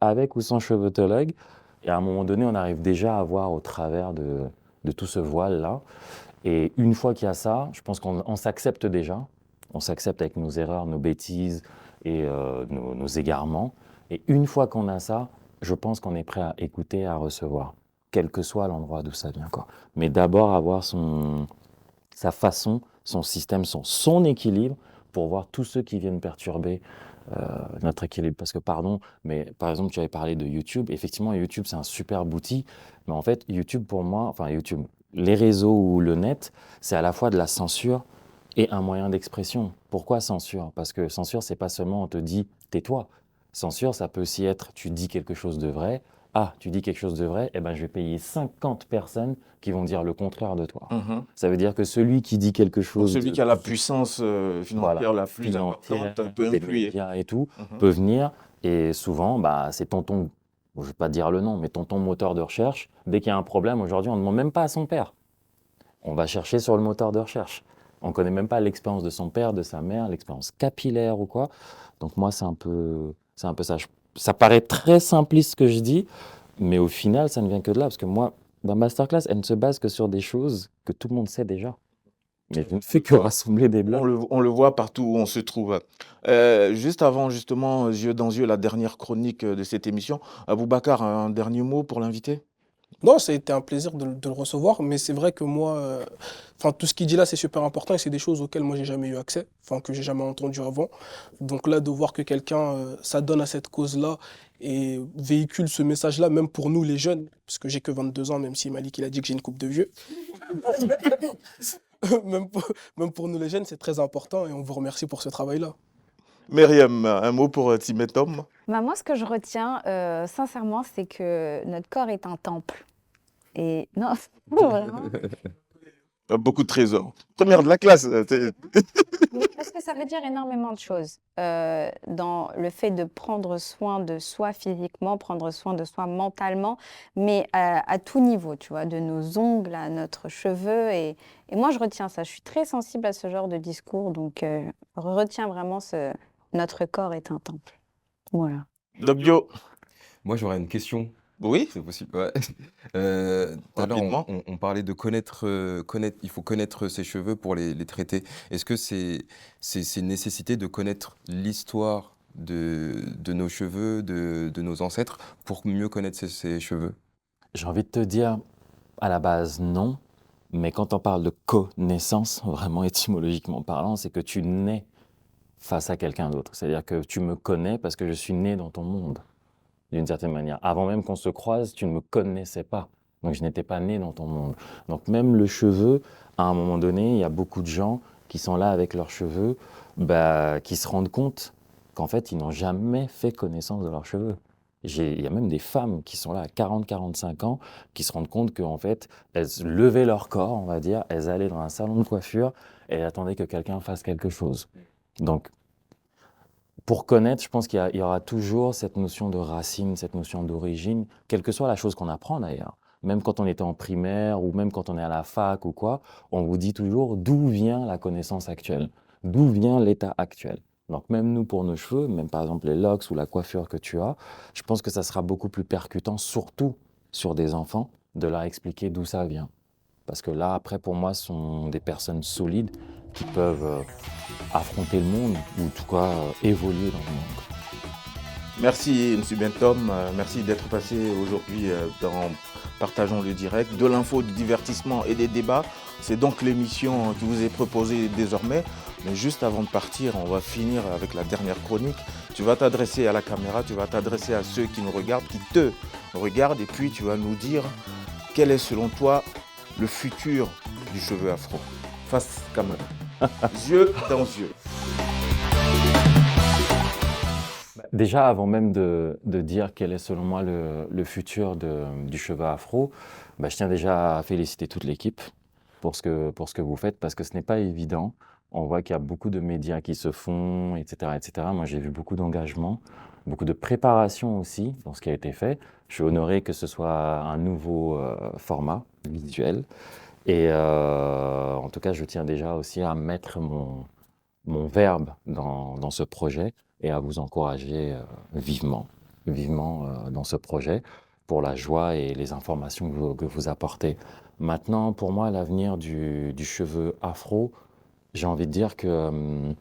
avec ou sans cheveuthologue, et à un moment donné, on arrive déjà à voir au travers de tout ce voile-là. Et une fois qu'il y a ça, je pense qu'on s'accepte déjà. On s'accepte avec nos erreurs, nos bêtises et nos égarements. Et une fois qu'on a ça, je pense qu'on est prêt à écouter, à recevoir, quel que soit l'endroit d'où ça vient, quoi. Mais d'abord avoir sa façon, son système, son équilibre pour voir tous ceux qui viennent perturber notre équilibre. Parce que, pardon, mais par exemple, tu avais parlé de YouTube. Effectivement, YouTube, c'est un superbe outil. Mais en fait, YouTube, pour moi, enfin YouTube, les réseaux ou le net, c'est à la fois de la censure et un moyen d'expression. Pourquoi censure? Parce que censure, c'est pas seulement on te dit tais-toi. Censure, ça peut aussi être tu dis quelque chose de vrai. Ah, tu dis quelque chose de vrai, eh ben, je vais payer 50 personnes qui vont dire le contraire de toi. Ça veut dire que celui qui dit quelque Donc, chose celui qui a la puissance financière la plus financière, importante peut des influer. médias et tout, Mhm. peut venir. Et souvent, c'est tonton, je ne vais pas dire le nom, mais tonton moteur de recherche. Dès qu'il y a un problème, aujourd'hui, on ne demande même pas à son père. On va chercher sur le moteur de recherche. On ne connaît même pas l'expérience de son père, de sa mère, l'expérience capillaire ou quoi. Donc moi, c'est un peu ça. Ça paraît très simpliste ce que je dis, mais au final, ça ne vient que de là. Parce que moi, ma masterclass, elle ne se base que sur des choses que tout le monde sait déjà. Mais je ne fais que rassembler des blocs. On le voit partout où on se trouve. Juste avant, justement, Yeux dans yeux, la dernière chronique de cette émission, Aboubacar, un dernier mot pour l'inviter? Non, ça a été un plaisir de le recevoir, mais c'est vrai que moi, enfin, tout ce qu'il dit là, c'est super important et c'est des choses auxquelles moi, j'ai jamais eu accès, enfin, que j'ai jamais entendu avant. Donc là, de voir que quelqu'un s'adonne à cette cause-là et véhicule ce message-là, même pour nous, les jeunes, parce que j'ai que 22 ans, même si Malik, il a dit que j'ai une coupe de vieux. Même pour, même pour nous, les jeunes, c'est très important et on vous remercie pour ce travail-là. Myriam, un mot pour Timetom? Moi, ce que je retiens, sincèrement, c'est que notre corps est un temple. Et non, vraiment. Beaucoup de trésors. Première de la classe. Mais parce que ça veut dire énormément de choses dans le fait de prendre soin de soi physiquement, prendre soin de soi mentalement, mais à tout niveau, tu vois, de nos ongles à notre cheveu. Et moi, je retiens ça. Je suis très sensible à ce genre de discours, donc retiens vraiment notre corps est un temple. Voilà. Dobio. Moi, j'aurais une question, Oui, c'est possible. Ouais. Tout à l'heure, rapidement. on parlait de il faut connaître ses cheveux pour les traiter. Est-ce que c'est une nécessité de connaître l'histoire de nos cheveux, de nos ancêtres, pour mieux connaître ses cheveux? J'ai envie de te dire, à la base, non. Mais quand on parle de connaissance, vraiment étymologiquement parlant, c'est que tu nais face à quelqu'un d'autre. C'est-à-dire que tu me connais parce que je suis né dans ton monde, d'une certaine manière. Avant même qu'on se croise, tu ne me connaissais pas. Donc je n'étais pas né dans ton monde. Donc même le cheveu, à un moment donné, il y a beaucoup de gens qui sont là avec leurs cheveux, qui se rendent compte qu'en fait, ils n'ont jamais fait connaissance de leurs cheveux. Il y a même des femmes qui sont là à 40-45 ans, qui se rendent compte qu'en fait, elles levaient leur corps, on va dire, elles allaient dans un salon de coiffure et elles attendaient que quelqu'un fasse quelque chose. Donc, pour connaître, je pense qu'il y aura toujours cette notion de racine, cette notion d'origine, quelle que soit la chose qu'on apprend d'ailleurs. Même quand on était en primaire ou même quand on est à la fac ou quoi, on vous dit toujours d'où vient la connaissance actuelle, d'où vient l'état actuel. Donc même nous pour nos cheveux, même par exemple les locks ou la coiffure que tu as, je pense que ça sera beaucoup plus percutant, surtout sur des enfants, de leur expliquer d'où ça vient. Parce que là, après, pour moi, ce sont des personnes solides qui peuvent affronter le monde, ou en tout cas évoluer dans le monde. Merci M. Bentom, merci d'être passé aujourd'hui dans Partageons le direct, de l'info, du divertissement et des débats. C'est donc l'émission qui vous est proposée désormais. Mais juste avant de partir, on va finir avec la dernière chronique. Tu vas t'adresser à la caméra, tu vas t'adresser à ceux qui nous regardent, qui te regardent, et puis tu vas nous dire quel est selon toi le futur du cheveu afro. Face caméra, yeux dans yeux. Déjà, avant même de dire quel est selon moi le futur du cheveu afro, je tiens déjà à féliciter toute l'équipe pour ce que vous faites, parce que ce n'est pas évident. On voit qu'il y a beaucoup de médias qui se font, etc., etc. Moi, j'ai vu beaucoup d'engagement, beaucoup de préparation aussi dans ce qui a été fait. Je suis honoré que ce soit un nouveau format visuel. Et en tout cas, je tiens déjà aussi à mettre mon verbe dans ce projet et à vous encourager vivement dans ce projet pour la joie et les informations que vous apportez. Maintenant, pour moi, l'avenir du cheveu afro, j'ai envie de dire que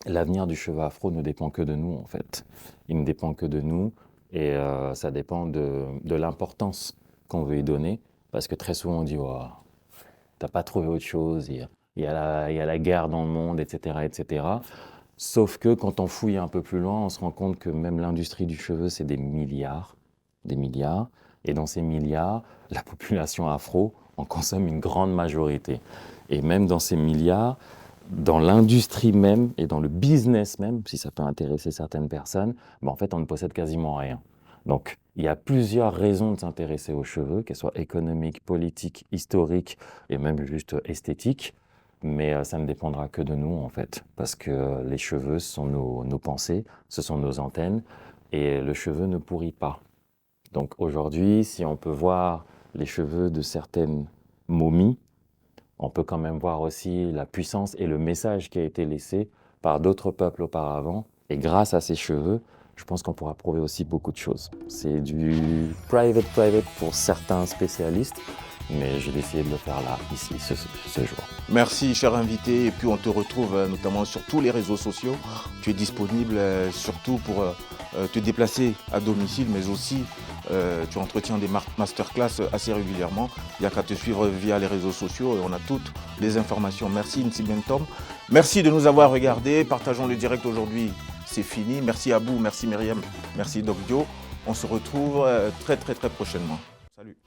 l'avenir du cheveu afro ne dépend que de nous, en fait. Il ne dépend que de nous et ça dépend de l'importance qu'on veut y donner, parce que très souvent on dit oh, « t'as pas trouvé autre chose, il y a la guerre dans le monde, etc. etc. » Sauf que quand on fouille un peu plus loin, on se rend compte que même l'industrie du cheveu, c'est des milliards. Et dans ces milliards, la population afro en consomme une grande majorité. Et même dans ces milliards, dans l'industrie même et dans le business même, si ça peut intéresser certaines personnes, en fait, on ne possède quasiment rien. Donc, il y a plusieurs raisons de s'intéresser aux cheveux, qu'elles soient économiques, politiques, historiques et même juste esthétiques. Mais ça ne dépendra que de nous, en fait, parce que les cheveux, ce sont nos pensées, ce sont nos antennes, et le cheveu ne pourrit pas. Donc aujourd'hui, si on peut voir les cheveux de certaines momies, on peut quand même voir aussi la puissance et le message qui a été laissé par d'autres peuples auparavant. Et grâce à ces cheveux, je pense qu'on pourra prouver aussi beaucoup de choses. C'est du private pour certains spécialistes, mais j'ai décidé de le faire là, ici, ce jour. Merci, cher invité. Et puis, on te retrouve notamment sur tous les réseaux sociaux. Tu es disponible surtout pour te déplacer à domicile, mais aussi tu entretiens des masterclass assez régulièrement. Il n'y a qu'à te suivre via les réseaux sociaux et on a toutes les informations. Merci, Nsi Bentom. Merci de nous avoir regardés. Partageons le direct aujourd'hui. C'est fini. Merci Abou, merci Myriam, merci Doc Dio. On se retrouve très prochainement. Salut.